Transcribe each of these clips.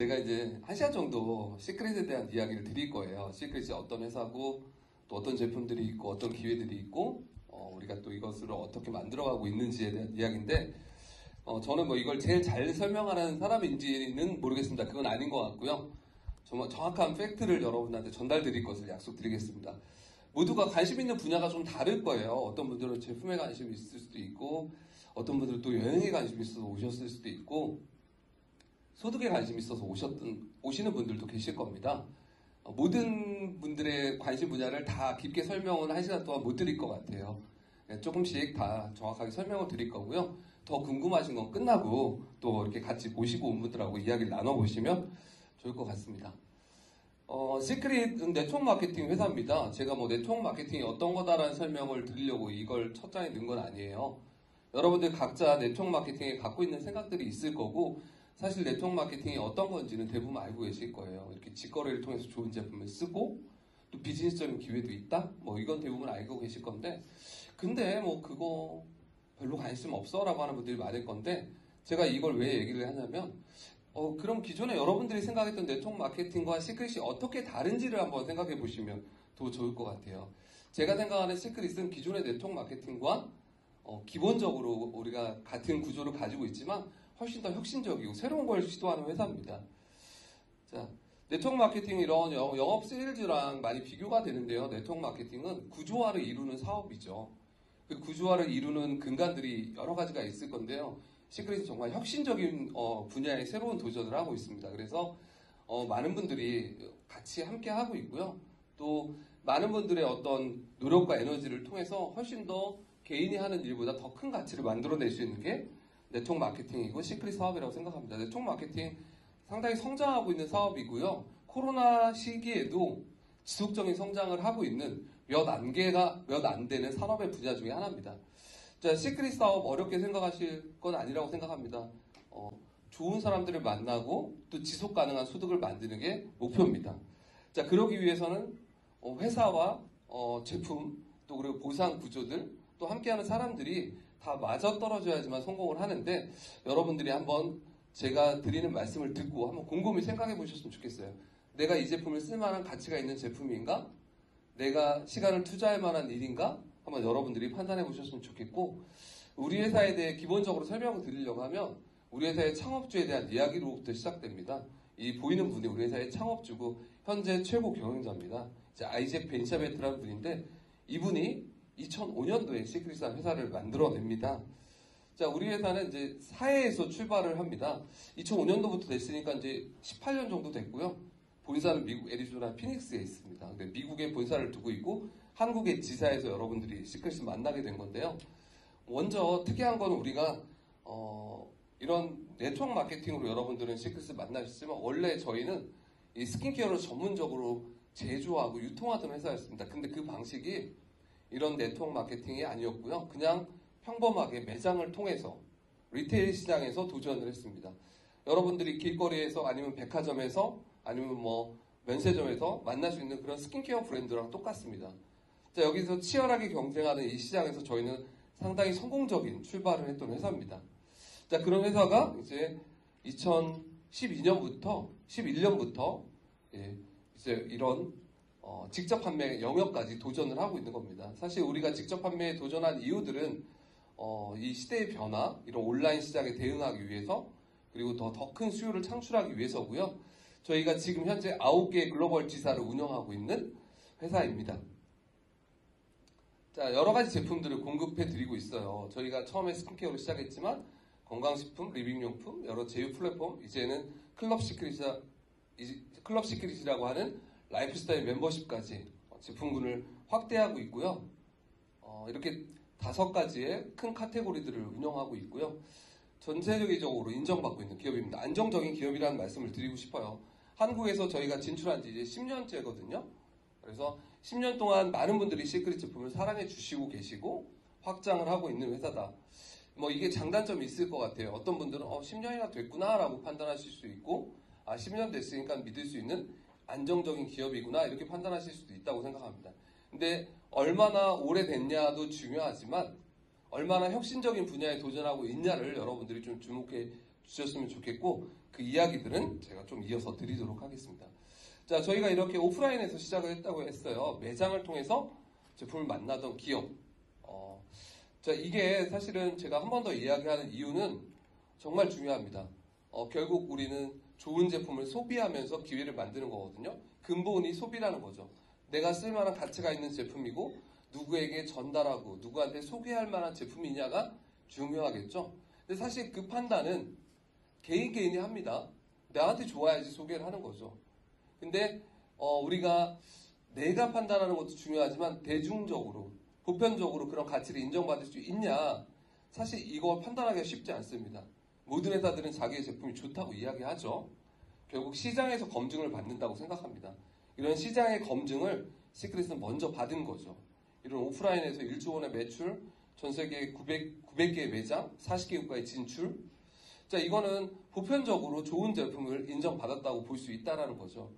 제가 이제 1시간 정도 시크릿에 대한 이야기를 드릴 거예요. 시크릿이 어떤 회사고 또 어떤 제품들이 있고 어떤 기회들이 있고 우리가 또 이것을 어떻게 만들어가고 있는지에 대한 이야기인데 저는 뭐 이걸 제일 잘 설명하는 사람인지는 모르겠습니다. 그건 아닌 것 같고요. 정말 정확한 팩트를 여러분한테 전달드릴 것을 약속드리겠습니다. 모두가 관심 있는 분야가 좀 다를 거예요. 어떤 분들은 제품에 관심이 있을 수도 있고 어떤 분들은 또 여행에 관심이 있어서 오셨을 수도 있고 소득에 관심이 있어서 오시는 분들도 계실 겁니다. 모든 분들의 관심 분야를 다 깊게 설명은 1시간 동안 못 드릴 것 같아요. 조금씩 다 정확하게 설명을 드릴 거고요. 더 궁금하신 건 끝나고 또 이렇게 같이 모시고 온 분들하고 이야기를 나눠보시면 좋을 것 같습니다. 시크릿은 네트워크 마케팅 회사입니다. 제가 뭐 네트워크 마케팅이 어떤 거다라는 설명을 드리려고 이걸 첫 장에 넣은 건 아니에요. 여러분들 각자 네트워크 마케팅에 갖고 있는 생각들이 있을 거고 사실 네트워크 마케팅이 어떤 건지는 대부분 알고 계실 거예요. 이렇게 직거래를 통해서 좋은 제품을 쓰고 또 비즈니스적인 기회도 있다? 뭐 이건 대부분 알고 계실 건데 근데 뭐 그거 별로 관심 없어 라고 하는 분들이 많을 건데 제가 이걸 왜 얘기를 하냐면 그럼 기존에 여러분들이 생각했던 네트워크 마케팅과 시크릿이 어떻게 다른지를 한번 생각해 보시면 더 좋을 것 같아요. 제가 생각하는 시크릿은 기존의 네트워크 마케팅과 기본적으로 우리가 같은 구조를 가지고 있지만 훨씬 더 혁신적이고 새로운 걸 시도하는 회사입니다. 자, 네트워크 마케팅 이런 영업 세일즈랑 많이 비교가 되는데요. 네트워크 마케팅은 구조화를 이루는 사업이죠. 그 구조화를 이루는 근간들이 여러 가지가 있을 건데요. 시크릿은 정말 혁신적인 분야의 새로운 도전을 하고 있습니다. 그래서 많은 분들이 같이 함께 하고 있고요. 또 많은 분들의 어떤 노력과 에너지를 통해서 훨씬 더 개인이 하는 일보다 더 큰 가치를 만들어낼 수 있는 게 네트워크 마케팅이고 시크릿 사업이라고 생각합니다. 네트워크 마케팅 상당히 성장하고 있는 사업이고요. 코로나 시기에도 지속적인 성장을 하고 있는 몇 안 되는 산업의 분야 중에 하나입니다. 자, 시크릿 사업 어렵게 생각하실 건 아니라고 생각합니다. 좋은 사람들을 만나고 또 지속 가능한 소득을 만드는 게 목표입니다. 자, 그러기 위해서는 회사와 제품 또 그리고 보상 구조들 또 함께하는 사람들이 다 맞아떨어져야지만 성공을 하는데 여러분들이 한번 제가 드리는 말씀을 듣고 한번 곰곰이 생각해 보셨으면 좋겠어요. 내가 이 제품을 쓸 만한 가치가 있는 제품인가? 내가 시간을 투자할 만한 일인가? 한번 여러분들이 판단해 보셨으면 좋겠고 우리 회사에 대해 기본적으로 설명을 드리려고 하면 우리 회사의 창업주에 대한 이야기로부터 시작됩니다. 이 보이는 분이 우리 회사의 창업주고 현재 최고 경영자입니다. 이제 아이잭 벤샤베트라는 분인데 이분이 2005년도에 시크릿이라는 회사를 만들어냅니다. 자, 우리 회사는 이제 사해에서 출발을 합니다. 2005년도부터 됐으니까 이제 18년 정도 됐고요. 본사는 미국 애리조나 피닉스에 있습니다. 근데 미국에 본사를 두고 있고 한국의 지사에서 여러분들이 시크릿을 만나게 된 건데요. 먼저 특이한 건 우리가 이런 네트워크 마케팅으로 여러분들은 시크릿을 만나셨지만 원래 저희는 이 스킨케어를 전문적으로 제조하고 유통하던 회사였습니다. 근데 그 방식이 이런 네트워크 마케팅이 아니었고요. 그냥 평범하게 매장을 통해서 리테일 시장에서 도전을 했습니다. 여러분들이 길거리에서 아니면 백화점에서 아니면 뭐 면세점에서 만날 수 있는 그런 스킨케어 브랜드랑 똑같습니다. 자, 여기서 치열하게 경쟁하는 이 시장에서 저희는 상당히 성공적인 출발을 했던 회사입니다. 자, 그런 회사가 이제 2012년부터 11년부터 이제 이런 직접 판매 영역까지 도전을 하고 있는 겁니다. 사실 우리가 직접 판매에 도전한 이유들은 이 시대의 변화, 이런 온라인 시장에 대응하기 위해서 그리고 더 큰 수요를 창출하기 위해서고요. 저희가 지금 현재 9개의 글로벌 지사를 운영하고 있는 회사입니다. 자, 여러 가지 제품들을 공급해 드리고 있어요. 저희가 처음에 스킨케어로 시작했지만 건강식품, 리빙용품, 여러 제휴 플랫폼, 이제는 클럽 시크릿이라고 하는 라이프스타일 멤버십까지 제품군을 확대하고 있고요. 이렇게 5가지의 큰 카테고리들을 운영하고 있고요. 전 세계적으로 인정받고 있는 기업입니다. 안정적인 기업이라는 말씀을 드리고 싶어요. 한국에서 저희가 진출한 지 이제 10년째거든요. 그래서 10년 동안 많은 분들이 시크릿 제품을 사랑해 주시고 계시고 확장을 하고 있는 회사다. 뭐 이게 장단점이 있을 것 같아요. 어떤 분들은 10년이나 됐구나 라고 판단하실 수 있고 10년 됐으니까 믿을 수 있는 안정적인 기업이구나 이렇게 판단하실 수도 있다고 생각합니다. 근데 얼마나 오래됐냐도 중요하지만 얼마나 혁신적인 분야에 도전하고 있냐를 여러분들이 좀 주목해 주셨으면 좋겠고 그 이야기들은 제가 좀 이어서 드리도록 하겠습니다. 자, 저희가 이렇게 오프라인에서 시작을 했다고 했어요. 매장을 통해서 제품을 만나던 기업. 자, 이게 사실은 제가 한 번 더 이야기하는 이유는 정말 중요합니다. 결국 우리는 좋은 제품을 소비하면서 기회를 만드는 거거든요. 근본이 소비라는 거죠. 내가 쓸만한 가치가 있는 제품이고 누구에게 전달하고 누구한테 소개할 만한 제품이냐가 중요하겠죠. 근데 사실 그 판단은 개인이 합니다. 나한테 좋아야지 소개를 하는 거죠. 근데 우리가 내가 판단하는 것도 중요하지만 대중적으로 보편적으로 그런 가치를 인정받을 수 있냐, 사실 이거 판단하기가 쉽지 않습니다. 모든 회사들은 자기의 제품이 좋다고 이야기하죠. 결국 시장에서 검증을 받는다고 생각합니다. 이런 시장의 검증을 시크릿은 먼저 받은 거죠. 이런 오프라인에서 1조 원의 매출, 전 세계 900개의 매장, 40개 국가에 진출. 자, 이거는 보편적으로 좋은 제품을 인정받았다고 볼 수 있다는 거죠.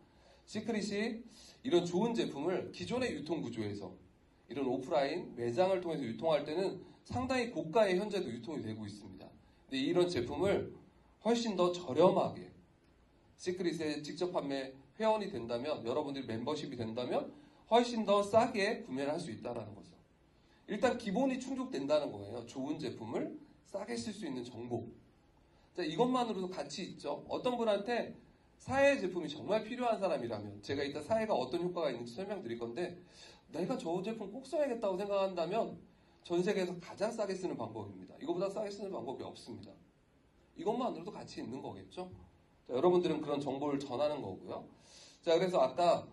시크릿이 이런 좋은 제품을 기존의 유통 구조에서 이런 오프라인 매장을 통해서 유통할 때는 상당히 고가의 현재도 유통이 되고 있습니다. 근데 이런 제품을 훨씬 더 저렴하게 시크릿에 직접 판매 회원이 된다면, 여러분들이 멤버십이 된다면 훨씬 더 싸게 구매를 할 수 있다는 거죠. 일단 기본이 충족된다는 거예요. 좋은 제품을 싸게 쓸 수 있는 정보. 자, 이것만으로도 가치 있죠. 어떤 분한테 사회 제품이 정말 필요한 사람이라면, 제가 이따 사회가 어떤 효과가 있는지 설명드릴 건데, 내가 저 제품 꼭 써야겠다고 생각한다면 전 세계에서 가장 싸게 쓰는 방법입니다. 이거보다 싸게 쓰는 방법이 없습니다. 이것만으로도 가치 있는 거겠죠. 자, 여러분들은 그런 정보를 전하는 거고요. 자, 그래서 아까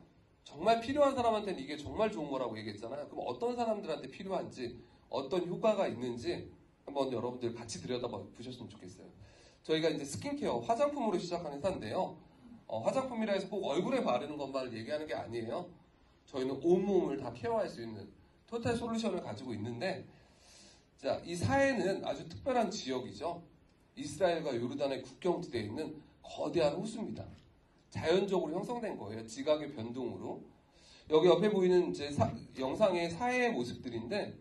정말 필요한 사람한테는 이게 정말 좋은 거라고 얘기했잖아요. 그럼 어떤 사람들한테 필요한지, 어떤 효과가 있는지 한번 여러분들 같이 들여다보셨으면 좋겠어요. 저희가 이제 스킨케어, 화장품으로 시작한 회사인데요. 화장품이라 해서 꼭 얼굴에 바르는 것만을 얘기하는 게 아니에요. 저희는 온몸을 다 케어할 수 있는 토탈 솔루션을 가지고 있는데, 자, 이 사해는 아주 특별한 지역이죠. 이스라엘과 요르단의 국경지대에 있는 거대한 호수입니다. 자연적으로 형성된 거예요. 지각의 변동으로. 여기 옆에 보이는 제 영상의 사해의 모습들인데,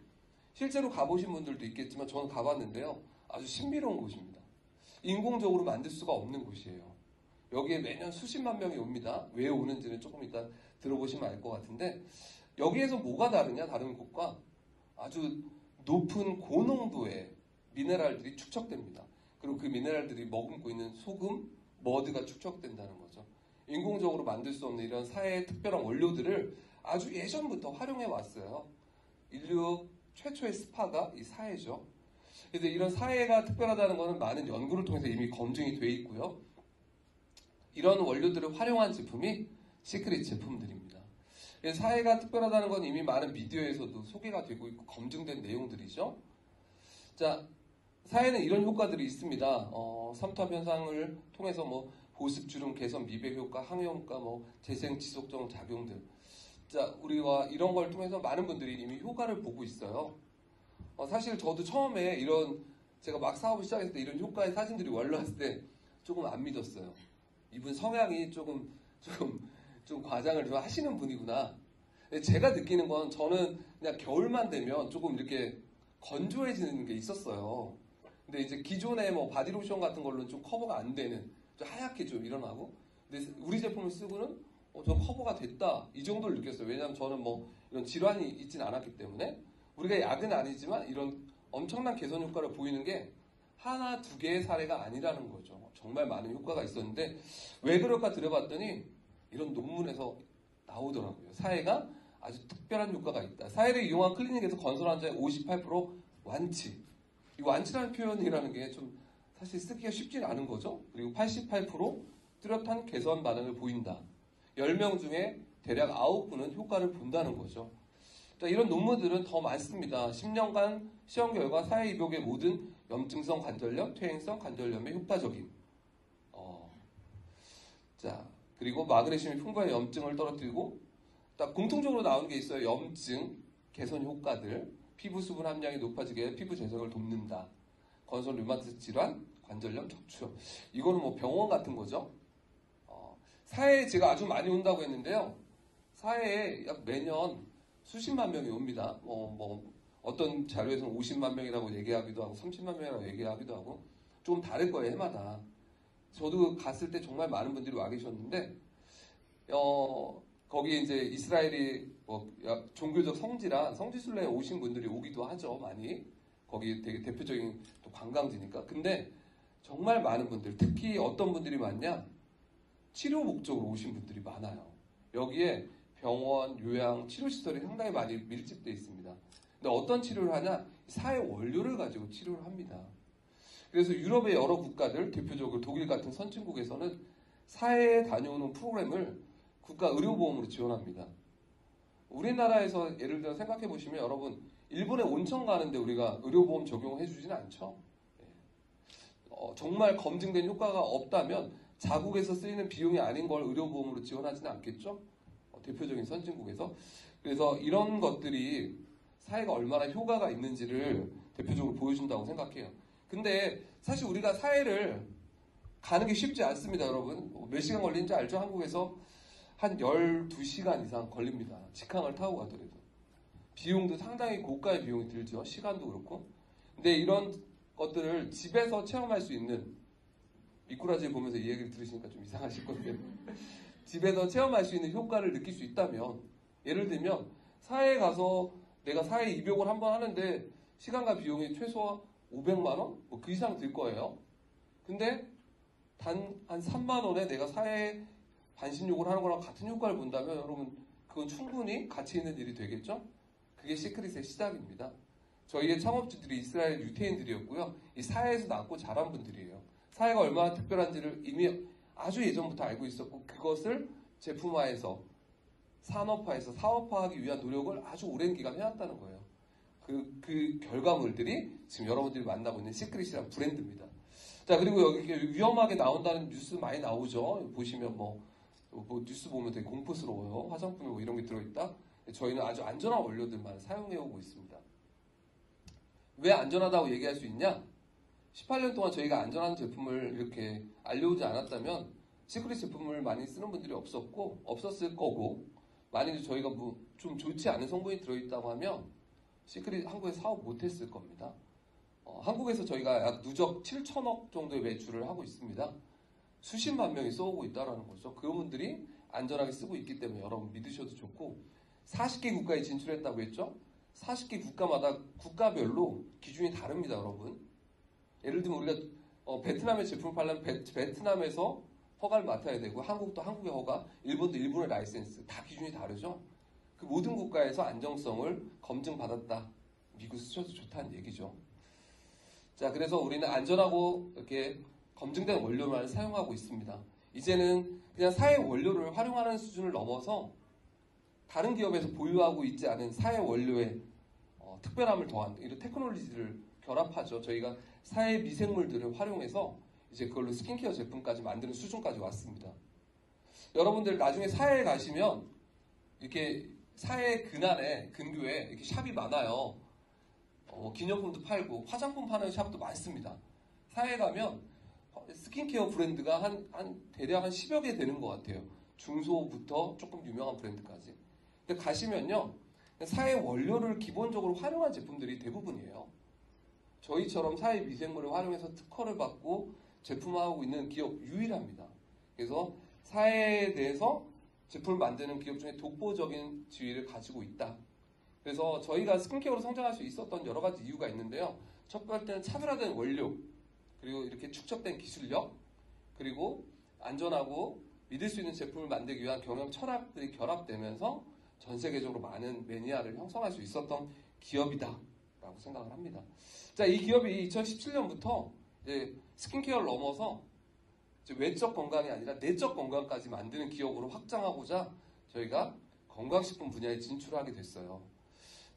실제로 가보신 분들도 있겠지만 저는 가봤는데요. 아주 신비로운 곳입니다. 인공적으로 만들 수가 없는 곳이에요. 여기에 매년 수십만 명이 옵니다. 왜 오는지는 조금 이따 들어보시면 알 것 같은데, 여기에서 뭐가 다르냐, 다른 곳과 아주 높은 고농도의 미네랄들이 축적됩니다. 그리고 그 미네랄들이 머금고 있는 소금, 머드가 축적된다는 거죠. 인공적으로 만들 수 없는 이런 사해의 특별한 원료들을 아주 예전부터 활용해 왔어요. 인류 최초의 스파가 이 사해죠. 그래서 이런 사해가 특별하다는 것은 많은 연구를 통해서 이미 검증이 돼 있고요. 이런 원료들을 활용한 제품이 시크릿 제품들입니다. 사해가 특별하다는 건 이미 많은 미디어에서도 소개가 되고 있고 검증된 내용들이죠. 자, 사해는 이런 효과들이 있습니다. 삼투압 현상을 통해서 뭐 보습, 주름, 개선, 미백 효과, 항해 효과, 뭐 재생 지속적 작용들. 자, 우리가 이런 걸 통해서 많은 분들이 이미 효과를 보고 있어요. 사실 저도 처음에 제가 막 사업을 시작했을 때 이런 효과의 사진들이 올라왔을 때 조금 안 믿었어요. 이분 성향이 조금 과장을 좀 하시는 분이구나. 제가 느끼는 건, 저는 그냥 겨울만 되면 조금 이렇게 건조해지는 게 있었어요. 근데 이제 기존의 뭐 바디로션 같은 걸로는 좀 커버가 안 되는, 좀 하얗게 좀 일어나고, 근데 우리 제품을 쓰고는 좀 커버가 됐다, 이 정도를 느꼈어요. 왜냐하면 저는 뭐 이런 질환이 있진 않았기 때문에. 우리가 약은 아니지만 이런 엄청난 개선 효과를 보이는 게 하나, 두 개의 사례가 아니라는 거죠. 정말 많은 효과가 있었는데, 왜 그럴까 들어봤더니 이런 논문에서 나오더라고요. 사해가 아주 특별한 효과가 있다. 사해를 이용한 클리닉에서 건설 환자의 58% 완치. 이 완치라는 표현이라는 게 좀 사실 쓰기가 쉽지는 않은 거죠. 그리고 88% 뚜렷한 개선 반응을 보인다. 10명 중에 대략 9분은 효과를 본다는 거죠. 자, 이런 논문들은 더 많습니다. 10년간 시험 결과 사해 이복의 모든 염증성 관절염, 퇴행성 관절염에 효과적인. 자, 그리고 마그네슘이 풍부한 염증을 떨어뜨리고, 딱 공통적으로 나오는 게 있어요. 염증 개선 효과들, 피부 수분 함량이 높아지게 피부 재생을 돕는다. 건설 류마티스 질환, 관절염, 척추염. 이거는 뭐 병원 같은 거죠. 사해에 제가 아주 많이 온다고 했는데요. 사해에 약 매년 수십만 명이 옵니다. 어떤 자료에서는 50만 명이라고 얘기하기도 하고 30만 명이라고 얘기하기도 하고, 좀 다를 거예요, 해마다. 저도 갔을 때 정말 많은 분들이 와 계셨는데, 거기에 이제 이스라엘이 종교적 성지라 성지순례에 오신 분들이 오기도 하죠, 많이. 거기 되게 대표적인 또 관광지니까. 근데 정말 많은 분들, 특히 어떤 분들이 많냐? 치료 목적으로 오신 분들이 많아요. 여기에 병원, 요양, 치료시설이 상당히 많이 밀집되어 있습니다. 근데 어떤 치료를 하냐? 사회 원료를 가지고 치료를 합니다. 그래서 유럽의 여러 국가들, 대표적으로 독일 같은 선진국에서는 사회에 다녀오는 프로그램을 국가 의료보험으로 지원합니다. 우리나라에서 예를 들어 생각해 보시면 여러분, 일본에 온천 가는데 우리가 의료보험 적용해 주지는 않죠. 정말 검증된 효과가 없다면 자국에서 쓰이는 비용이 아닌 걸 의료보험으로 지원하지는 않겠죠? 대표적인 선진국에서. 그래서 이런 것들이 사회가 얼마나 효과가 있는지를 대표적으로 보여준다고 생각해요. 근데 사실 우리가 사회를 가는 게 쉽지 않습니다, 여러분. 몇 시간 걸리는지 알죠? 한국에서 한 12시간 이상 걸립니다. 직항을 타고 가더라도. 비용도 상당히 고가의 비용이 들죠. 시간도 그렇고. 근데 이런 것들을 집에서 체험할 수 있는, 미꾸라지 보면서 이 얘기를 들으시니까 좀 이상하실 건데, 집에서 체험할 수 있는 효과를 느낄 수 있다면, 예를 들면 사회에 가서 내가 사회 입욕을 한번 하는데 시간과 비용이 최소 500만 원? 뭐 그 이상 들 거예요. 근데 단 한 3만 원에 내가 사회에 반신욕을 하는 거랑 같은 효과를 본다면 여러분, 그건 충분히 가치 있는 일이 되겠죠? 그게 시크릿의 시작입니다. 저희의 창업주들이 이스라엘 유태인들이었고요. 이 사회에서 낳고 자란 분들이에요. 사회가 얼마나 특별한지를 이미 아주 예전부터 알고 있었고, 그것을 제품화해서 산업화해서 사업화하기 위한 노력을 아주 오랜 기간 해왔다는 거예요. 그 결과물들이 지금 여러분들이 만나고 있는 시크릿이라는 브랜드입니다. 자, 그리고 여기 위험하게 나온다는 뉴스 많이 나오죠. 보시면 뭐 뉴스 보면 되게 공포스러워요. 화장품에 뭐 이런 게 들어있다. 저희는 아주 안전한 원료들만 사용해오고 있습니다. 왜 안전하다고 얘기할 수 있냐? 18년 동안 저희가 안전한 제품을 이렇게 알려오지 않았다면 시크릿 제품을 많이 쓰는 분들이 없었을 거고, 만약에 저희가 뭐 좀 좋지 않은 성분이 들어있다고 하면 시크릿 한국에서 사업 못했을 겁니다. 한국에서 저희가 약 누적 7천억 정도의 매출을 하고 있습니다. 수십만 명이 써오고 있다는 거죠. 그분들이 안전하게 쓰고 있기 때문에 여러분 믿으셔도 좋고, 40개 국가에 진출했다고 했죠? 40개 국가마다 국가별로 기준이 다릅니다, 여러분. 예를 들면 우리가 베트남의 제품을 팔려면 베트남에서 허가를 맡아야 되고, 한국도 한국의 허가, 일본도 일본의 라이센스, 다 기준이 다르죠? 그 모든 국가에서 안정성을 검증받았다. 미국 쓰셔도 좋다는 얘기죠. 자, 그래서 우리는 안전하고 이렇게 검증된 원료만 사용하고 있습니다. 이제는 그냥 사회 원료를 활용하는 수준을 넘어서 다른 기업에서 보유하고 있지 않은 사회 원료의 특별함을 더한 이런 테크놀로지를 결합하죠. 저희가 사회 미생물들을 활용해서 이제 그걸로 스킨케어 제품까지 만드는 수준까지 왔습니다. 여러분들 나중에 사회에 가시면 이렇게 사회 근안에 근교에 이렇게 샵이 많아요. 기념품도 팔고 화장품 파는 샵도 많습니다. 사회에 가면 스킨케어 브랜드가 대략 한 10여 개 되는 것 같아요. 중소부터 조금 유명한 브랜드까지. 근데 가시면요, 사회 원료를 기본적으로 활용한 제품들이 대부분이에요. 저희처럼 사회 미생물을 활용해서 특허를 받고 제품화하고 있는 기업 유일합니다. 그래서 사회에 대해서 제품을 만드는 기업 중에 독보적인 지위를 가지고 있다. 그래서 저희가 스킨케어로 성장할 수 있었던 여러 가지 이유가 있는데요. 첫 번째는 차별화된 원료, 그리고 이렇게 축적된 기술력, 그리고 안전하고 믿을 수 있는 제품을 만들기 위한 경영 철학들이 결합되면서 전 세계적으로 많은 매니아를 형성할 수 있었던 기업이다 라고 생각을 합니다. 자, 이 기업이 2017년부터 이제 스킨케어를 넘어서 이제 외적 건강이 아니라 내적 건강까지 만드는 기업으로 확장하고자 저희가 건강식품 분야에 진출하게 됐어요.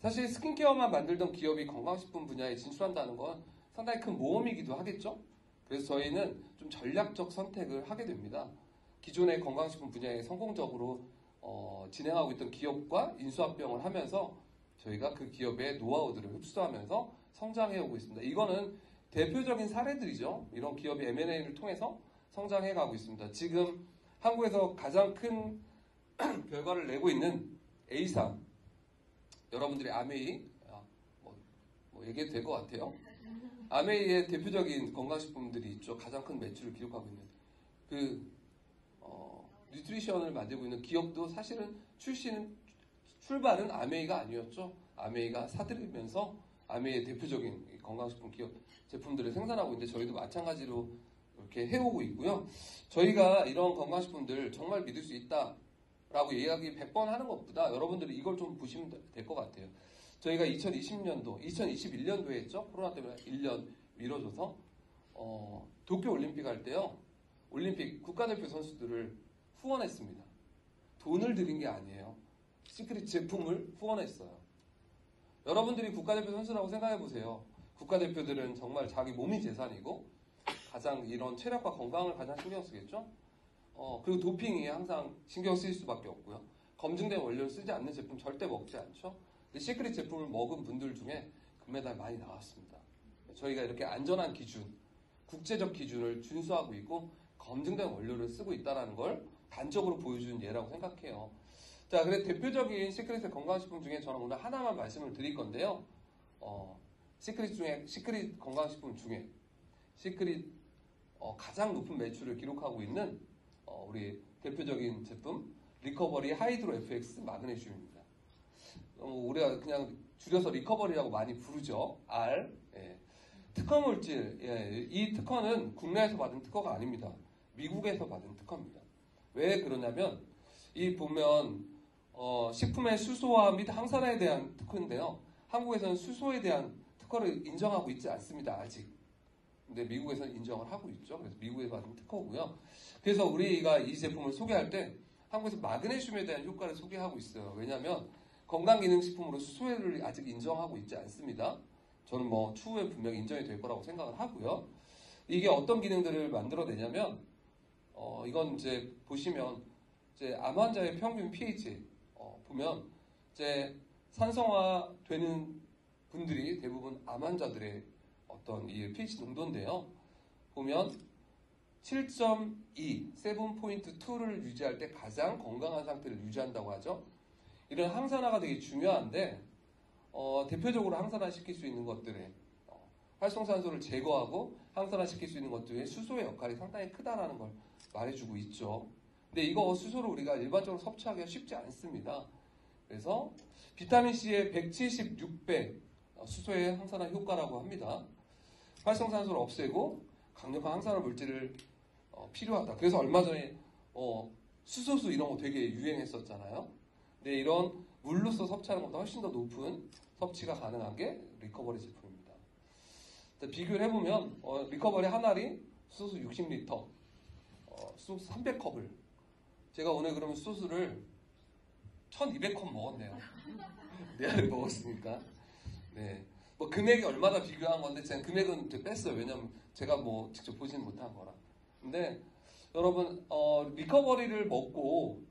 사실 스킨케어만 만들던 기업이 건강식품 분야에 진출한다는 건 상당히 큰 모험이기도 하겠죠. 그래서 저희는 좀 전략적 선택을 하게 됩니다. 기존의 건강식품 분야에 성공적으로 진행하고 있던 기업과 인수합병을 하면서 저희가 그 기업의 노하우들을 흡수하면서 성장해오고 있습니다. 이거는 대표적인 사례들이죠. 이런 기업이 M&A를 통해서 성장해가고 있습니다. 지금 한국에서 가장 큰 결과를 내고 있는 A사, 여러분들이 아메이, 뭐 얘기해도 될 것 같아요. 아메이의 대표적인 건강식품들이 있죠. 가장 큰 매출을 기록하고 있는 뉴트리션을 만들고 있는 기업도 사실은 출발은 아메이가 아니었죠. 아메이가 사들이면서 아메이의 대표적인 건강식품 기업 제품들을 생산하고 있는데 저희도 마찬가지로 이렇게 해오고 있고요. 저희가 이런 건강식품들 정말 믿을 수 있다라고 이야기 100번 하는 것보다 여러분들이 이걸 좀 보시면 될 것 같아요. 저희가 2020년도, 2021년도에 했죠. 코로나 때문에 1년 미뤄져서 도쿄올림픽 할 때요. 올림픽 국가대표 선수들을 후원했습니다. 돈을 들인 게 아니에요. 시크릿 제품을 후원했어요. 여러분들이 국가대표 선수라고 생각해보세요. 국가대표들은 정말 자기 몸이 재산이고 가장 이런 체력과 건강을 가장 신경 쓰겠죠. 그리고 도핑이 항상 신경 쓰일 수밖에 없고요. 검증된 원료를 쓰지 않는 제품 절대 먹지 않죠. 근데 시크릿 제품을 먹은 분들 중에 금메달 많이 나왔습니다. 저희가 이렇게 안전한 기준, 국제적 기준을 준수하고 있고 검증된 원료를 쓰고 있다는 걸 단적으로 보여주는 예라고 생각해요. 자, 그래서 대표적인 시크릿의 건강식품 중에 저는 오늘 하나만 말씀을 드릴 건데요. 시크릿 건강식품 중에 시크릿 가장 높은 매출을 기록하고 있는 우리 대표적인 제품 리커버리 하이드로 FX 마그네슘입니다. 우리가 그냥 줄여서 리커버리라고 많이 부르죠. R. 예. 특허 물질. 예. 이 특허는 국내에서 받은 특허가 아닙니다. 미국에서 받은 특허입니다. 왜 그러냐면 이 보면 식품의 수소화 및 항산화에 대한 특허인데요. 한국에서는 수소에 대한 특허를 인정하고 있지 않습니다. 아직. 근데 미국에서는 인정을 하고 있죠. 그래서 미국에서 받은 특허고요. 그래서 우리가 이 제품을 소개할 때 한국에서 마그네슘에 대한 효과를 소개하고 있어요. 왜냐하면 건강기능식품으로 수소를 아직 인정하고 있지 않습니다. 저는 추후에 분명히 인정이 될 거라고 생각을 하고요. 이게 어떤 기능들을 만들어내냐면 이건 이제 보시면 이제 암 환자의 평균 pH 보면 이제 산성화 되는 분들이 대부분 암 환자들의 어떤 이 pH 농도인데요. 보면 7.2, 7.2를 유지할 때 가장 건강한 상태를 유지한다고 하죠. 이런 항산화가 되게 중요한데 대표적으로 항산화시킬 수 있는 것들의 활성산소를 제거하고 항산화시킬 수 있는 것들의 수소의 역할이 상당히 크다라는 걸 말해주고 있죠. 근데 이거 수소를 우리가 일반적으로 섭취하기가 쉽지 않습니다. 그래서 비타민C의 176배 수소의 항산화 효과라고 합니다. 활성산소를 없애고 강력한 항산화 물질을 필요하다. 그래서 얼마 전에 수소수 이런 거 되게 유행했었잖아요. 근데 이런 물로서 섭취하는 것보다 훨씬 더 높은 섭취가 가능한 게 리커버리 제품입니다. 비교를 해보면 리커버리 한 알이 수소수 60리터, 수소수 300컵을 제가 오늘 그러면 수소수를 1200컵 먹었네요. 네 알을 먹었으니까. 네. 금액이 얼마나 비교한 건데 제가 금액은 뺐어요. 왜냐면 제가 직접 보지는 못한 거라. 근데 여러분 리커버리를 먹고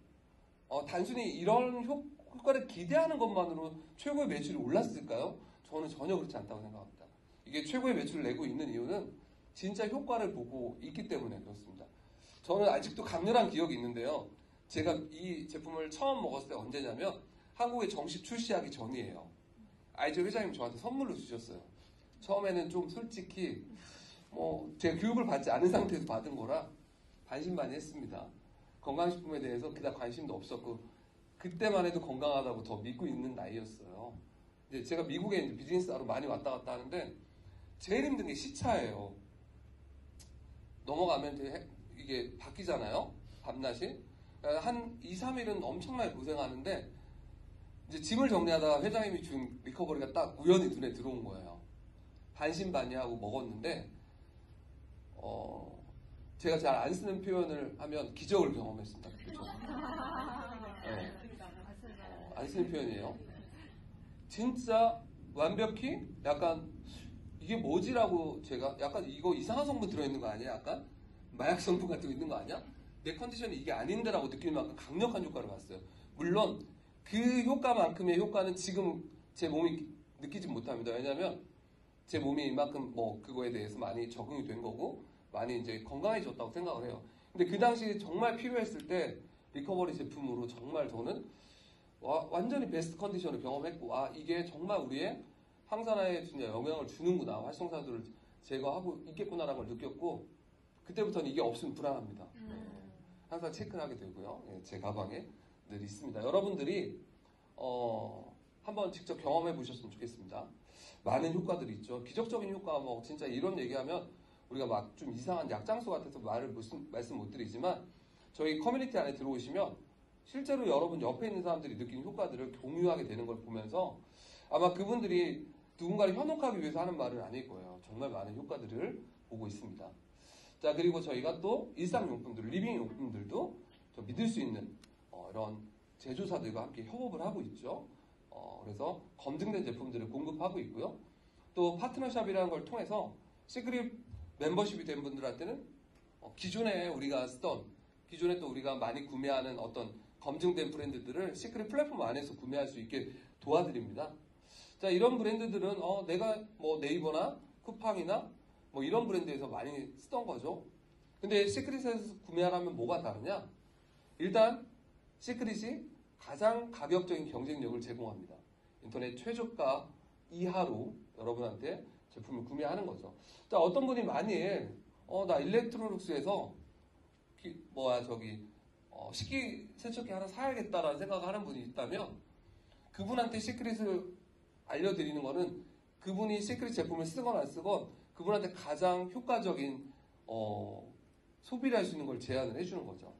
단순히 이런 효과를 기대하는 것만으로 최고의 매출이 올랐을까요? 저는 전혀 그렇지 않다고 생각합니다. 이게 최고의 매출을 내고 있는 이유는 진짜 효과를 보고 있기 때문에 그렇습니다. 저는 아직도 강렬한 기억이 있는데요. 제가 이 제품을 처음 먹었을 때 언제냐면 한국에 정식 출시하기 전이에요. 아이즈 회장님 저한테 선물로 주셨어요. 처음에는 좀 솔직히 제가 교육을 받지 않은 상태에서 받은 거라 반신반의했습니다. 건강식품에 대해서 그다지 관심도 없었고 그때만 해도 건강하다고 더 믿고 있는 나이였어요. 이제 제가 미국에 이제 비즈니스하러 많이 왔다 갔다 하는데 제일 힘든 게 시차예요. 넘어가면 이게 바뀌잖아요. 밤낮이. 한 2, 3일은 엄청나게 고생하는데 이제 짐을 정리하다가 회장님이 준 리커버리가 딱 우연히 눈에 들어온 거예요. 반신반의하고 먹었는데 제가 잘 안 쓰는 표현을 하면 기적을 경험했습니다. 그렇죠? 네. 안 쓰는 표현이에요. 진짜 완벽히 약간 이게 뭐지라고 제가 약간 이거 이상한 성분 들어있는 거 아니야? 약간 마약 성분 같은 거 있는 거 아니야? 내 컨디션이 이게 아닌데라고 느끼는 만큼 강력한 효과를 봤어요. 물론 그 효과만큼의 효과는 지금 제 몸이 느끼지 못합니다. 왜냐하면 제 몸이 이만큼 그거에 대해서 많이 적응이 된 거고 많이 이제 건강해졌다고 생각을 해요. 근데 그 당시 정말 필요했을 때 리커버리 제품으로 정말 저는 완전히 베스트 컨디션을 경험했고 이게 정말 우리의 항산화에 진짜 영향을 주는구나. 활성산소를 제거하고 있겠구나라는 걸 느꼈고 그때부터는 이게 없으면 불안합니다. 항상 체크를 하게 되고요. 예, 제 가방에 늘 있습니다. 여러분들이 한번 직접 경험해 보셨으면 좋겠습니다. 많은 효과들이 있죠. 기적적인 효과 뭐 진짜 이런 얘기하면 우리가 막 좀 이상한 약장수 같아서 말씀 못 드리지만 저희 커뮤니티 안에 들어오시면 실제로 여러분 옆에 있는 사람들이 느끼는 효과들을 공유하게 되는 걸 보면서 아마 그분들이 누군가를 현혹하기 위해서 하는 말은 아닐 거예요. 정말 많은 효과들을 보고 있습니다. 자, 그리고 저희가 또 일상용품들, 리빙용품들도 좀 믿을 수 있는 이런 제조사들과 함께 협업을 하고 있죠. 그래서 검증된 제품들을 공급하고 있고요. 또 파트너샵이라는 걸 통해서 시크릿 멤버십이 된 분들한테는 기존에 우리가 쓰던, 기존에 또 우리가 많이 구매하는 어떤 검증된 브랜드들을 시크릿 플랫폼 안에서 구매할 수 있게 도와드립니다. 자, 이런 브랜드들은 내가 뭐 네이버나 쿠팡이나 뭐 이런 브랜드에서 많이 쓰던 거죠. 근데 시크릿에서 구매하려면 뭐가 다르냐? 일단 시크릿이 가장 가격적인 경쟁력을 제공합니다. 인터넷 최저가 이하로 여러분한테 제품을 구매하는 거죠. 자, 어떤 분이 만일 나 일렉트로닉스에서 식기세척기 하나 사야겠다라는 생각을 하는 분이 있다면 그분한테 시크릿을 알려드리는 거는 그분이 시크릿 제품을 쓰건 안 쓰건 그분한테 가장 효과적인 소비를 할 수 있는 걸 제안을 해주는 거죠.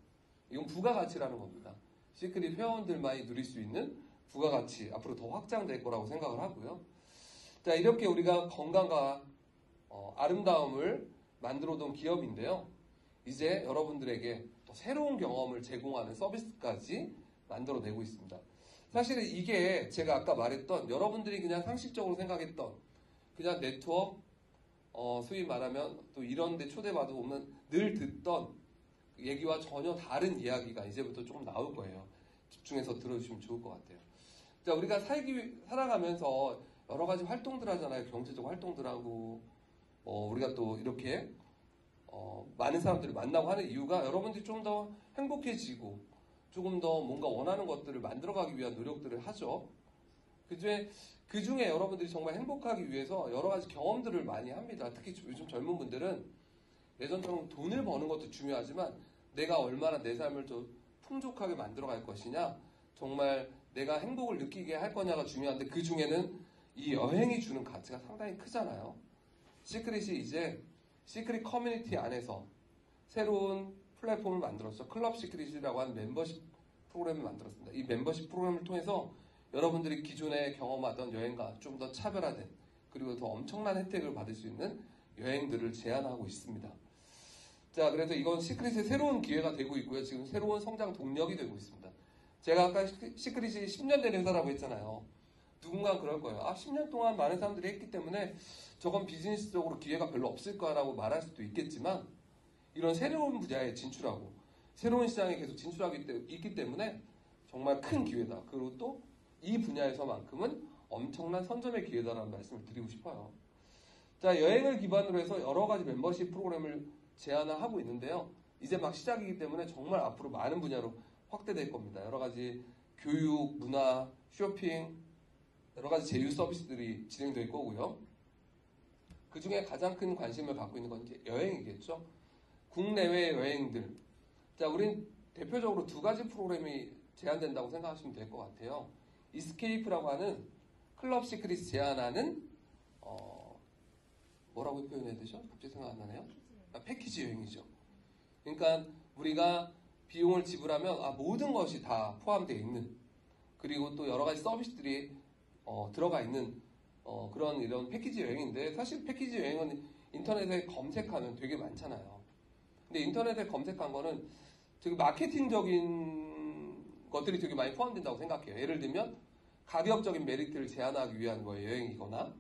이건 부가가치라는 겁니다. 시크릿 회원들만이 누릴 수 있는 부가가치 앞으로 더 확장될 거라고 생각을 하고요. 자, 이렇게 우리가 건강과 아름다움을 만들어둔 기업인데요. 이제 여러분들에게 또 새로운 경험을 제공하는 서비스까지 만들어내고 있습니다. 사실은 이게 제가 아까 말했던 여러분들이 그냥 상식적으로 생각했던 그냥 네트워크 소위 말하면 또 이런 데 초대받아 보면 늘 듣던 얘기와 전혀 다른 이야기가 이제부터 조금 나올 거예요. 집중해서 들어주시면 좋을 것 같아요. 자, 우리가 살아가면서 여러 가지 활동들 하잖아요. 경제적 활동들 하고 우리가 또 이렇게 많은 사람들을 만나고 하는 이유가 여러분들이 좀 더 행복해지고 조금 더 뭔가 원하는 것들을 만들어가기 위한 노력들을 하죠. 그중에 여러분들이 정말 행복하기 위해서 여러 가지 경험들을 많이 합니다. 특히 요즘 젊은 분들은 예전처럼 돈을 버는 것도 중요하지만 내가 얼마나 내 삶을 좀 풍족하게 만들어갈 것이냐, 정말 내가 행복을 느끼게 할 거냐가 중요한데 그 중에는 이 여행이 주는 가치가 상당히 크잖아요. 시크릿이 이제 시크릿 커뮤니티 안에서 새로운 플랫폼을 만들었어. 클럽 시크릿이라고 하는 멤버십 프로그램을 만들었습니다. 이 멤버십 프로그램을 통해서 여러분들이 기존에 경험하던 여행과 좀 더 차별화된 그리고 더 엄청난 혜택을 받을 수 있는 여행들을 제안하고 있습니다. 자, 그래서 이건 시크릿의 새로운 기회가 되고 있고요. 지금 새로운 성장 동력이 되고 있습니다. 제가 아까 시크릿이 10년 된 회사라고 했잖아요. 누군가 그럴 거예요. 10년 동안 많은 사람들이 했기 때문에 저건 비즈니스적으로 기회가 별로 없을 거라고 말할 수도 있겠지만 이런 새로운 분야에 진출하고 새로운 시장에 계속 진출하기 있기 때문에 정말 큰 기회다. 그리고 또 이 분야에서만큼은 엄청난 선점의 기회다라는 말씀을 드리고 싶어요. 자, 여행을 기반으로 해서 여러 가지 멤버십 프로그램을 제안을 하고 있는데요. 이제 막 시작이기 때문에 정말 앞으로 많은 분야로 확대될 겁니다. 여러 가지 교육, 문화, 쇼핑, 여러 가지 제휴 서비스들이 진행될 거고요. 그 중에 가장 큰 관심을 갖고 있는 건 이제 여행이겠죠. 국내외 여행들. 자, 우린 대표적으로 두 가지 프로그램이 제한된다고 생각하시면 될 것 같아요. 이스케이프라고 하는 클럽 시크릿 제안하는 뭐라고 표현해야 되죠? 갑자기 생각 안 나네요. 패키지 여행이죠. 그러니까 우리가 비용을 지불하면 모든 것이 다 포함되어 있는 그리고 또 여러 가지 서비스들이 들어가 있는 그런 이런 패키지 여행인데 사실 패키지 여행은 인터넷에 검색하면 되게 많잖아요. 근데 인터넷에 검색한 거는 되게 마케팅적인 것들이 되게 많이 포함된다고 생각해요. 예를 들면 가격적인 메리트를 제한하기 위한 거예요. 여행이거나.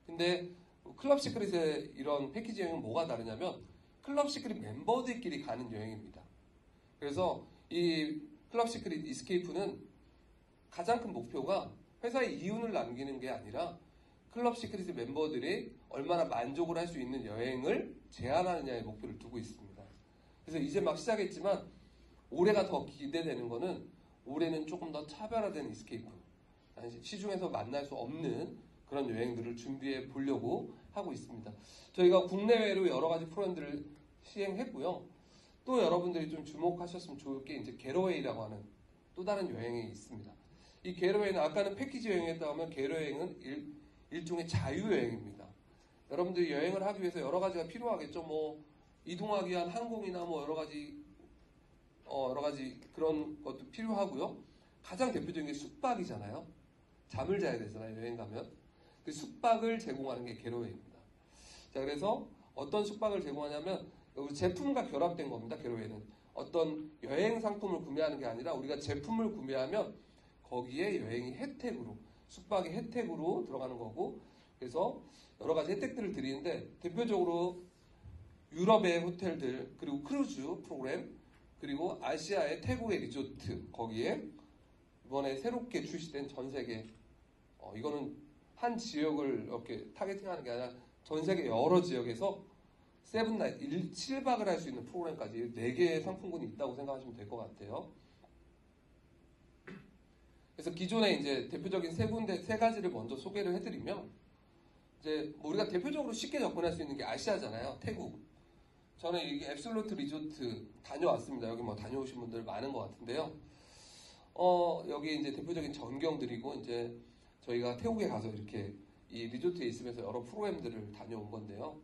근데 클럽 시크릿의 이런 패키지 여행은 뭐가 다르냐면 클럽 시크릿 멤버들끼리 가는 여행입니다. 그래서 이 클럽 시크릿 이스케이프는 가장 큰 목표가 회사에 이윤을 남기는 게 아니라 클럽 시크릿 멤버들이 얼마나 만족을 할 수 있는 여행을 제안하느냐의 목표를 두고 있습니다. 그래서 이제 막 시작했지만 올해가 더 기대되는 거는 올해는 조금 더 차별화된 이스케이프, 시중에서 만날 수 없는 그런 여행들을 준비해 보려고 하고 있습니다. 저희가 국내외로 여러 가지 프로그램들을 시행했고요. 또 여러분들이 좀 주목하셨으면 좋을 게 이제 겟어웨이라고 하는 또 다른 여행이 있습니다. 이 겟어웨이는 아까는 패키지 여행했다고 하면 겟어웨이는 일종의 자유여행입니다. 여러분들이 여행을 하기 위해서 여러 가지가 필요하겠죠. 뭐 이동하기 위한 항공이나 뭐 여러 가지 그런 것도 필요하고요. 가장 대표적인 게 숙박이잖아요. 잠을 자야 되잖아요. 여행 가면. 그 숙박을 제공하는 게 겟어웨이입니다. 자, 그래서 어떤 숙박을 제공하냐면 제품과 결합된 겁니다. 겟어웨이는 어떤 여행 상품을 구매하는 게 아니라 우리가 제품을 구매하면 거기에 여행이 혜택으로, 숙박이 혜택으로 들어가는 거고, 그래서 여러 가지 혜택들을 드리는데 대표적으로 유럽의 호텔들, 그리고 크루즈 프로그램, 그리고 아시아의 태국의 리조트, 거기에 이번에 새롭게 출시된 전 세계, 이거는 한 지역을 이렇게 타겟팅하는 게 아니라 전 세계 여러 지역에서 세븐나잇 7박을 할 수 있는 프로그램까지 4개의 상품군이 있다고 생각하시면 될 것 같아요. 그래서 기존에 이제 대표적인 세 가지를 먼저 소개를 해드리면, 이제 뭐 우리가 대표적으로 쉽게 접근할 수 있는 게 아시아잖아요. 태국. 저는 이게 앱솔루트 리조트 다녀왔습니다. 여기 뭐 다녀오신 분들 많은 것 같은데요. 여기 이제 대표적인 전경들이고, 이제 저희가 태국에 가서 이렇게 이 리조트에 있으면서 여러 프로그램들을 다녀온 건데요.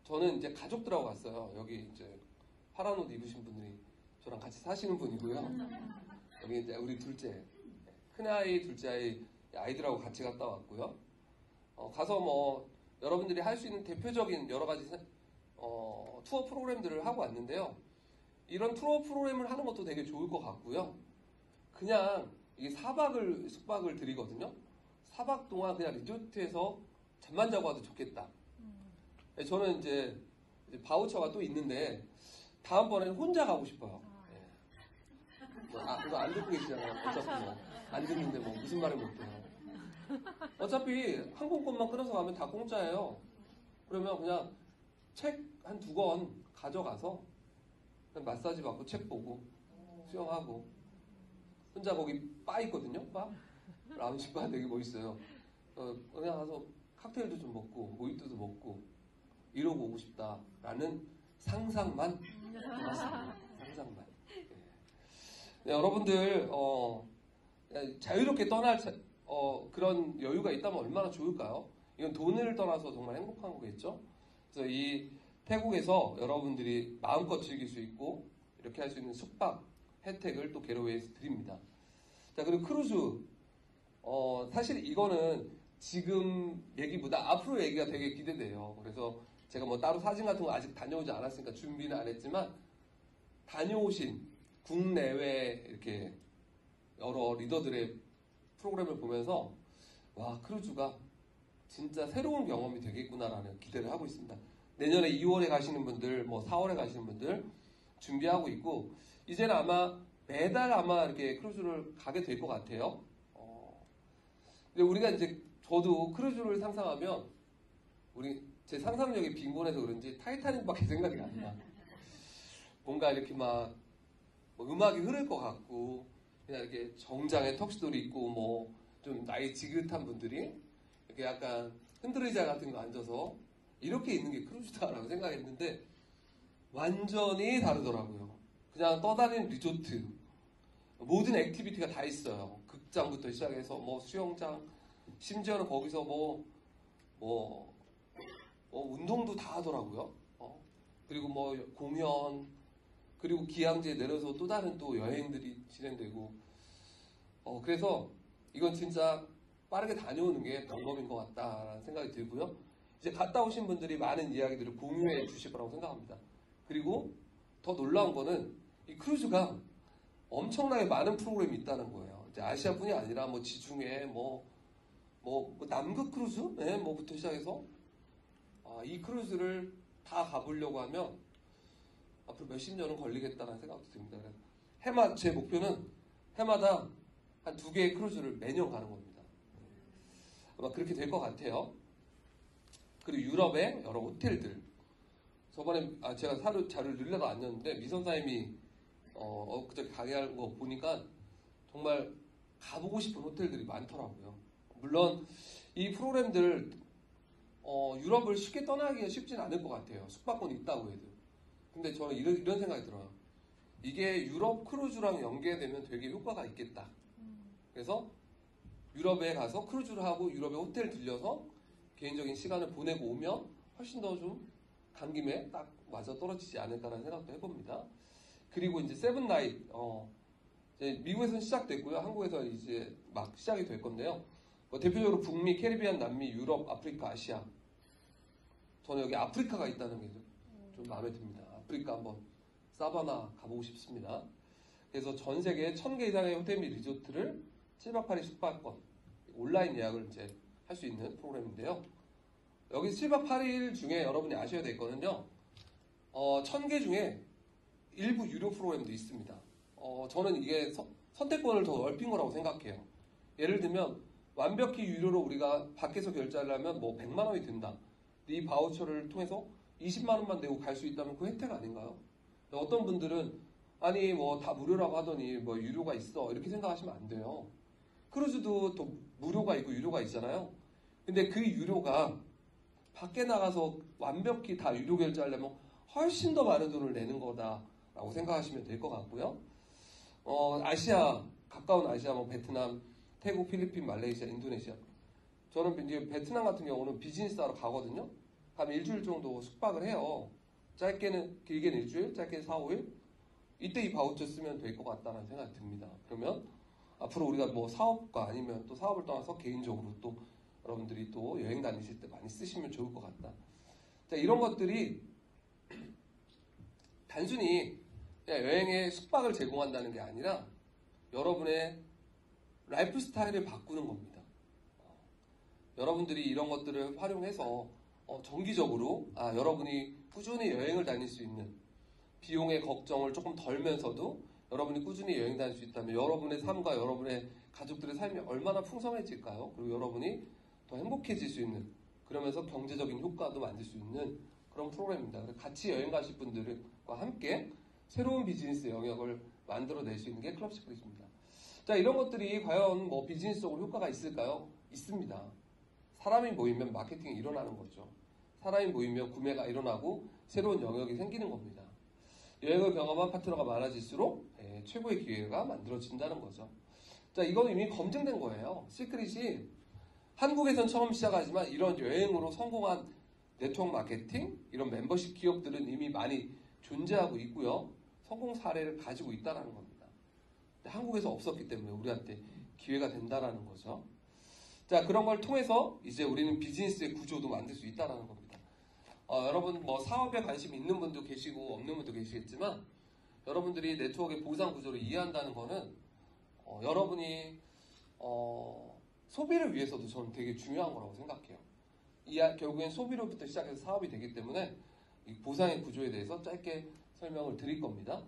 저는 이제 가족들하고 갔어요. 여기 이제 파란 옷 입으신 분들이 저랑 같이 사시는 분이고요. 여기 이제 우리 둘째, 큰아이, 둘째 아이들하고 같이 갔다 왔고요. 가서 뭐 여러분들이 할 수 있는 대표적인 여러 가지 투어 프로그램들을 하고 왔는데요. 이런 투어 프로그램을 하는 것도 되게 좋을 것 같고요. 그냥 이게 숙박을 드리거든요. 4박 동안 그냥 리조트에서 잠만 자고 와도 좋겠다. 저는 이제 바우처가 또 있는데 다음번에는 혼자 가고 싶어요. 이거 안 듣고 계시잖아요. 어차피 뭐 안 듣는데 뭐 무슨 말을 못해요. 어차피 항공권만 끊어서 가면 다 공짜예요. 그러면 그냥 책 한 2권 가져가서 그냥 마사지 받고 책 보고 수영하고, 혼자 거기 바 있거든요. 바? 라운지 바 되게 멋있어요. 그냥 가서 칵테일도 좀 먹고 모히또도 먹고 이러고 오고 싶다라는 상상만 해봤습니다. 상상만. 네, 여러분들 자유롭게 떠날 그런 여유가 있다면 얼마나 좋을까요? 이건 돈을 떠나서 정말 행복한 거겠죠? 그래서 이 태국에서 여러분들이 마음껏 즐길 수 있고 이렇게 할 수 있는 숙박 혜택을 또 겟어웨이에서 드립니다. 자, 그리고 크루즈. 사실 이거는 지금 얘기보다 앞으로 얘기가 되게 기대돼요. 그래서 제가 뭐 따로 사진 같은 거 아직 다녀오지 않았으니까 준비는 안 했지만, 다녀오신 국내외 이렇게 여러 리더들의 프로그램을 보면서 와, 크루즈가 진짜 새로운 경험이 되겠구나라는 기대를 하고 있습니다. 내년에 2월에 가시는 분들, 뭐 4월에 가시는 분들 준비하고 있고, 이제는 매달 이렇게 크루즈를 가게 될 것 같아요. 근데 우리가 이제 저도 크루즈를 상상하면 제 상상력이 빈곤해서 그런지 타이타닉밖에 생각이 안 나. 뭔가 이렇게 막 뭐 음악이 흐를 것 같고, 그냥 이렇게 정장에 턱시도를 입고 뭐 좀 나이 지긋한 분들이 이렇게 약간 흔들의자 같은 거 앉아서 이렇게 있는 게 크루즈다라고 생각했는데 완전히 다르더라고요. 그냥 떠다니는 리조트, 모든 액티비티가 다 있어요. 극장부터 시작해서 뭐 수영장, 심지어는 거기서 운동도 다 하더라고요. 그리고 뭐 공연, 그리고 기항지에 내려서 또 다른 또 여행들이 진행되고, 그래서 이건 진짜 빠르게 다녀오는 게 방법인 것 같다라는 생각이 들고요. 이제 갔다 오신 분들이 많은 이야기들을 공유해 주실 거라고 생각합니다. 그리고 더 놀라운 거는 이 크루즈가 엄청나게 많은 프로그램이 있다는 거예요. 이제 아시아뿐이 아니라 뭐 지중해, 뭐 남극 크루즈, 네, 뭐부터 시작해서 이 크루즈를 다 가보려고 하면 앞으로 몇십 년은 걸리겠다는 생각도 듭니다. 제 목표는 해마다 한 2개의 크루즈를 매년 가는 겁니다. 아마 그렇게 될 것 같아요. 그리고 유럽의 여러 호텔들. 저번에 제가 자료를 늘려도 안 냈는데 미선사님이 그저께 강의하는 거 보니까 정말 가보고 싶은 호텔들이 많더라고요. 물론 이 프로그램들 유럽을 쉽게 떠나기가 쉽진 않을 것 같아요. 숙박권이 있다고 해도. 근데 저는 이런 생각이 들어요. 이게 유럽 크루즈랑 연계되면 되게 효과가 있겠다. 그래서 유럽에 가서 크루즈를 하고 유럽에 호텔 들려서 개인적인 시간을 보내고 오면 훨씬 더 좀 간 김에 딱 맞아 떨어지지 않을까라는 생각도 해봅니다. 그리고 이제 세븐나잇 이제 미국에서는 시작됐고요. 한국에서 이제 막 시작이 될 건데요. 대표적으로 북미, 캐리비안, 남미, 유럽, 아프리카, 아시아. 저는 여기 아프리카가 있다는 게 좀 마음에 듭니다. 아프리카 한번 사바나 가보고 싶습니다. 그래서 전 세계 1000개 이상의 호텔 및 리조트를 7박 8일 숙박권 온라인 예약을 이제 할 수 있는 프로그램인데요. 여기 7박 8일 중에 여러분이 아셔야 될 거는요. 1000개 중에 일부 유료 프로그램도 있습니다. 저는 이게 선택권을 더 넓힌 거라고 생각해요. 예를 들면 완벽히 유료로 우리가 밖에서 결제하려면 뭐 100만 원이 든다. 이 바우처를 통해서 20만 원만 내고 갈 수 있다면 그 혜택 아닌가요? 어떤 분들은 아니 뭐 다 무료라고 하더니 뭐 유료가 있어 이렇게 생각하시면 안 돼요. 크루즈도 또 무료가 있고 유료가 있잖아요. 근데 그 유료가 밖에 나가서 완벽히 다 유료 결제하려면 훨씬 더 많은 돈을 내는 거다라고 생각하시면 될 것 같고요. 아시아, 가까운 아시아, 뭐 베트남, 태국, 필리핀, 말레이시아, 인도네시아. 저는 이제 베트남 같은 경우는 비즈니스 하러 가거든요. 가면 일주일 정도 숙박을 해요. 짧게는, 길게는 일주일, 짧게는 4, 5일. 이때 이 바우처 쓰면 될 것 같다는 생각이 듭니다. 그러면 앞으로 우리가 뭐 사업과 아니면 또 사업을 떠나서 개인적으로 또 여러분들이 또 여행 다니실 때 많이 쓰시면 좋을 것 같다. 자, 이런 것들이 단순히 그냥 여행에 숙박을 제공한다는 게 아니라 여러분의 라이프 스타일을 바꾸는 겁니다. 여러분들이 이런 것들을 활용해서 정기적으로 여러분이 꾸준히 여행을 다닐 수 있는 비용의 걱정을 조금 덜면서도 여러분이 꾸준히 여행 다닐 수 있다면 여러분의 삶과 여러분의 가족들의 삶이 얼마나 풍성해질까요? 그리고 여러분이 더 행복해질 수 있는, 그러면서 경제적인 효과도 만들 수 있는 그런 프로그램입니다. 같이 여행 가실 분들과 함께 새로운 비즈니스 영역을 만들어낼 수 있는 게 클럽 시크릿입니다. 자, 이런 것들이 과연 뭐 비즈니스적으로 효과가 있을까요? 있습니다. 사람이 모이면 마케팅이 일어나는 거죠. 사람이 모이면 구매가 일어나고 새로운 영역이 생기는 겁니다. 여행을 경험한 파트너가 많아질수록 최고의 기회가 만들어진다는 거죠. 자, 이건 이미 검증된 거예요. 시크릿이 한국에선 처음 시작하지만 이런 여행으로 성공한 네트워크 마케팅, 이런 멤버십 기업들은 이미 많이 존재하고 있고요. 성공 사례를 가지고 있다는 겁니다. 한국에서 없었기 때문에 우리한테 기회가 된다는 거죠. 자, 그런 걸 통해서 이제 우리는 비즈니스의 구조도 만들 수 있다는 겁니다. 여러분 뭐 사업에 관심 있는 분도 계시고 없는 분도 계시겠지만 여러분들이 네트워크의 보상 구조를 이해한다는 거는 여러분이 소비를 위해서도 저는 되게 중요한 거라고 생각해요. 결국엔 소비로부터 시작해서 사업이 되기 때문에 이 보상의 구조에 대해서 짧게 설명을 드릴 겁니다.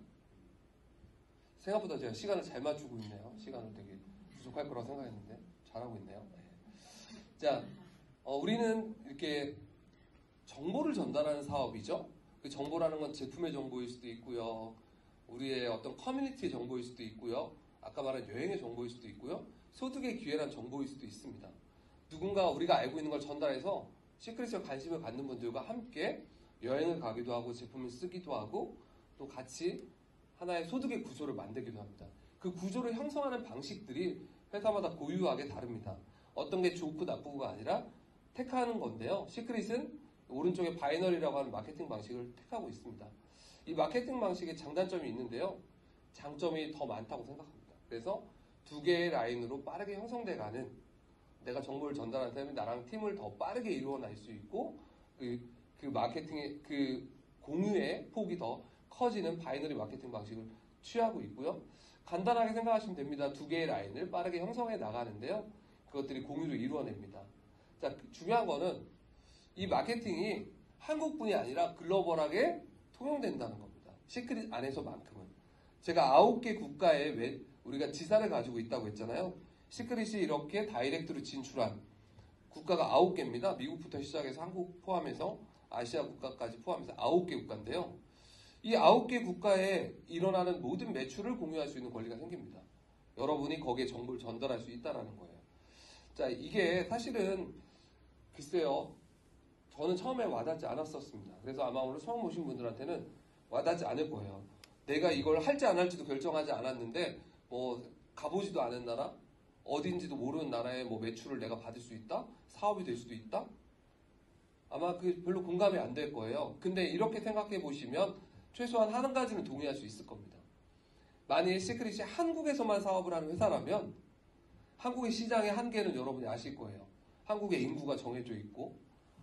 생각보다 제가 시간을 잘 맞추고 있네요. 시간을 되게 부족할 거라고 생각했는데 잘하고 있네요. 네. 자, 우리는 이렇게 정보를 전달하는 사업이죠. 그 정보라는 건 제품의 정보일 수도 있고요. 우리의 어떤 커뮤니티의 정보일 수도 있고요. 아까 말한 여행의 정보일 수도 있고요. 소득의 기회란 정보일 수도 있습니다. 누군가 우리가 알고 있는 걸 전달해서 시크릿에 관심을 갖는 분들과 함께 여행을 가기도 하고 제품을 쓰기도 하고 또 같이 하나의 소득의 구조를 만들기도 합니다. 그 구조를 형성하는 방식들이 회사마다 고유하게 다릅니다. 어떤 게 좋고 나쁘고가 아니라 택하는 건데요. 시크릿은 오른쪽에 바이너리라고 하는 마케팅 방식을 택하고 있습니다. 이 마케팅 방식에 장단점이 있는데요. 장점이 더 많다고 생각합니다. 그래서 두 개의 라인으로 빠르게 형성돼가는, 내가 정보를 전달하는 사람이 나랑 팀을 더 빠르게 이루어낼 수 있고 그 마케팅의 그 공유의 폭이 더 커지는 바이너리 마케팅 방식을 취하고 있고요. 간단하게 생각하시면 됩니다. 두 개의 라인을 빠르게 형성해 나가는데요. 그것들이 공유를 이루어냅니다. 자, 중요한 거는 이 마케팅이 한국뿐이 아니라 글로벌하게 통용된다는 겁니다. 시크릿 안에서만큼은. 제가 9개 국가에 우리가 지사를 가지고 있다고 했잖아요. 시크릿이 이렇게 다이렉트로 진출한 국가가 9개입니다. 미국부터 시작해서 한국 포함해서 아시아 국가까지 포함해서 9개 국가인데요. 이 9개 국가에 일어나는 모든 매출을 공유할 수 있는 권리가 생깁니다. 여러분이 거기에 정보를 전달할 수 있다는 거예요. 자, 이게 사실은 글쎄요. 저는 처음에 와닿지 않았었습니다. 그래서 아마 오늘 처음 오신 분들한테는 와닿지 않을 거예요. 내가 이걸 할지 안 할지도 결정하지 않았는데 뭐 가보지도 않은 나라, 어딘지도 모르는 나라의 뭐 매출을 내가 받을 수 있다? 사업이 될 수도 있다? 아마 그 별로 공감이 안 될 거예요. 근데 이렇게 생각해 보시면 최소한 한 가지는 동의할 수 있을 겁니다. 만일 시크릿이 한국에서만 사업을 하는 회사라면 한국의 시장의 한계는 여러분이 아실 거예요. 한국의 인구가 정해져 있고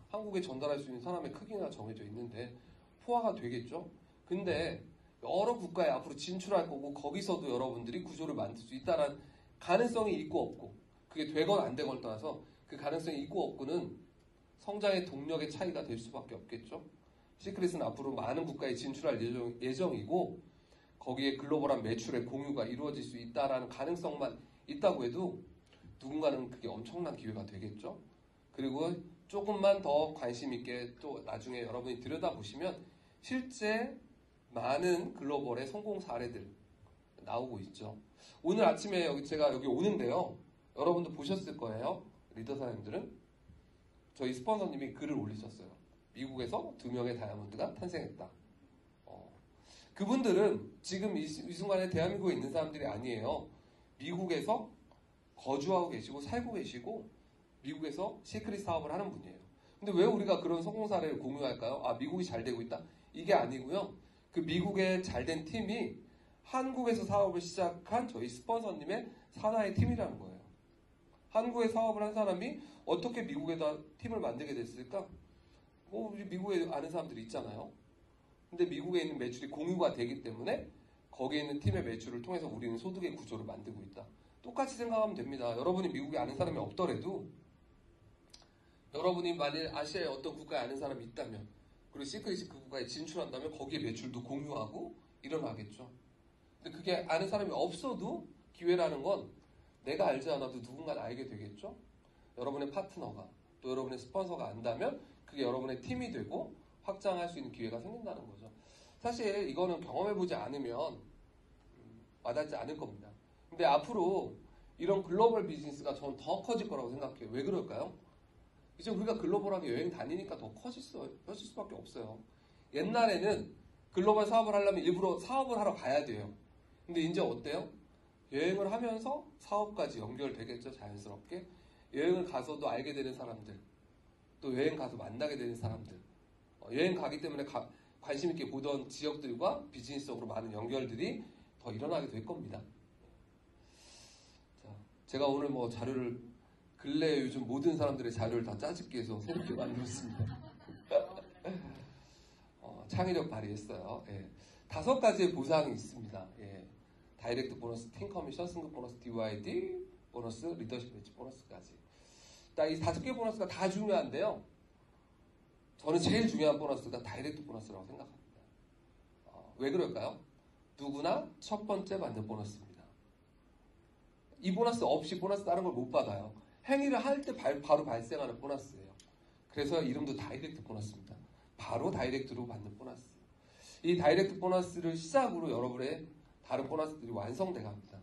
한국에 전달할 수 있는 사람의 크기가 정해져 있는데 포화가 되겠죠. 근데 여러 국가에 앞으로 진출할 거고 거기서도 여러분들이 구조를 만들 수 있다는 가능성이 있고 없고, 그게 되건 안 되건 떠나서 그 가능성이 있고 없고는 성장의 동력의 차이가 될 수밖에 없겠죠. 시크릿은 앞으로 많은 국가에 진출할 예정이고 거기에 글로벌한 매출의 공유가 이루어질 수 있다라는 가능성만 있다고 해도 누군가는 그게 엄청난 기회가 되겠죠. 그리고 조금만 더 관심 있게 또 나중에 여러분이 들여다보시면 실제 많은 글로벌의 성공 사례들 나오고 있죠. 오늘 아침에 제가 여기 오는데요. 여러분도 보셨을 거예요. 리더 사장님들은. 저희 스폰서님이 글을 올리셨어요. 미국에서 2명의 다이아몬드가 탄생했다. 그분들은 지금 이 순간에 대한민국에 있는 사람들이 아니에요. 미국에서 거주하고 계시고 살고 계시고 미국에서 시크릿 사업을 하는 분이에요. 근데 왜 우리가 그런 성공 사례를 공유할까요? 아, 미국이 잘 되고 있다? 이게 아니고요. 그 미국의 잘된 팀이 한국에서 사업을 시작한 저희 스폰서님의 산하의 팀이라는 거예요. 한국에 사업을 한 사람이 어떻게 미국에다 팀을 만들게 됐을까? 뭐 우리 미국에 아는 사람들이 있잖아요. 근데 미국에 있는 매출이 공유가 되기 때문에 거기에 있는 팀의 매출을 통해서 우리는 소득의 구조를 만들고 있다. 똑같이 생각하면 됩니다. 여러분이 미국에 아는 사람이 없더라도 여러분이 만일 아시아의 어떤 국가에 아는 사람이 있다면 그리고 시크릿이 그 국가에 진출한다면 거기에 매출도 공유하고 일어나겠죠. 근데 그게 아는 사람이 없어도 기회라는 건 내가 알지 않아도 누군가는 알게 되겠죠. 여러분의 파트너가 또 여러분의 스폰서가 안다면 그게 여러분의 팀이 되고 확장할 수 있는 기회가 생긴다는 거죠. 사실 이거는 경험해보지 않으면 와닿지 않을 겁니다. 근데 앞으로 이런 글로벌 비즈니스가 저는 더 커질 거라고 생각해요. 왜 그럴까요? 이제 우리가 글로벌하게 여행 다니니까 더 커질 수밖에 없어요. 옛날에는 글로벌 사업을 하려면 일부러 사업을 하러 가야 돼요. 근데 이제 어때요? 여행을 하면서 사업까지 연결되겠죠, 자연스럽게. 여행을 가서도 알게 되는 사람들, 또 여행 가서 만나게 되는 사람들, 여행 가기 때문에 관심 있게 보던 지역들과 비즈니스적으로 많은 연결들이 더 일어나게 될 겁니다. 자, 제가 오늘 뭐 자료를 근래에 요즘 모든 사람들의 자료를 다 짜집기 위해서 새롭게 만들었습니다. 창의력 발휘했어요. 예. 5가지의 보상이 있습니다. 예. 다이렉트 보너스, 팀 커미션, 승급 보너스, DYD 보너스, 리더십 배치 보너스까지. 이 5개 보너스가 다 중요한데요. 저는 제일 중요한 보너스가 다이렉트 보너스라고 생각합니다. 왜 그럴까요? 누구나 첫 번째 받는 보너스입니다. 이 보너스 없이 보너스 다른 걸 못 받아요. 행위를 할 때 바로 발생하는 보너스예요. 그래서 이름도 다이렉트 보너스입니다. 바로 다이렉트로 받는 보너스. 이 다이렉트 보너스를 시작으로 여러분의 다른 보너스들이 완성돼 갑니다.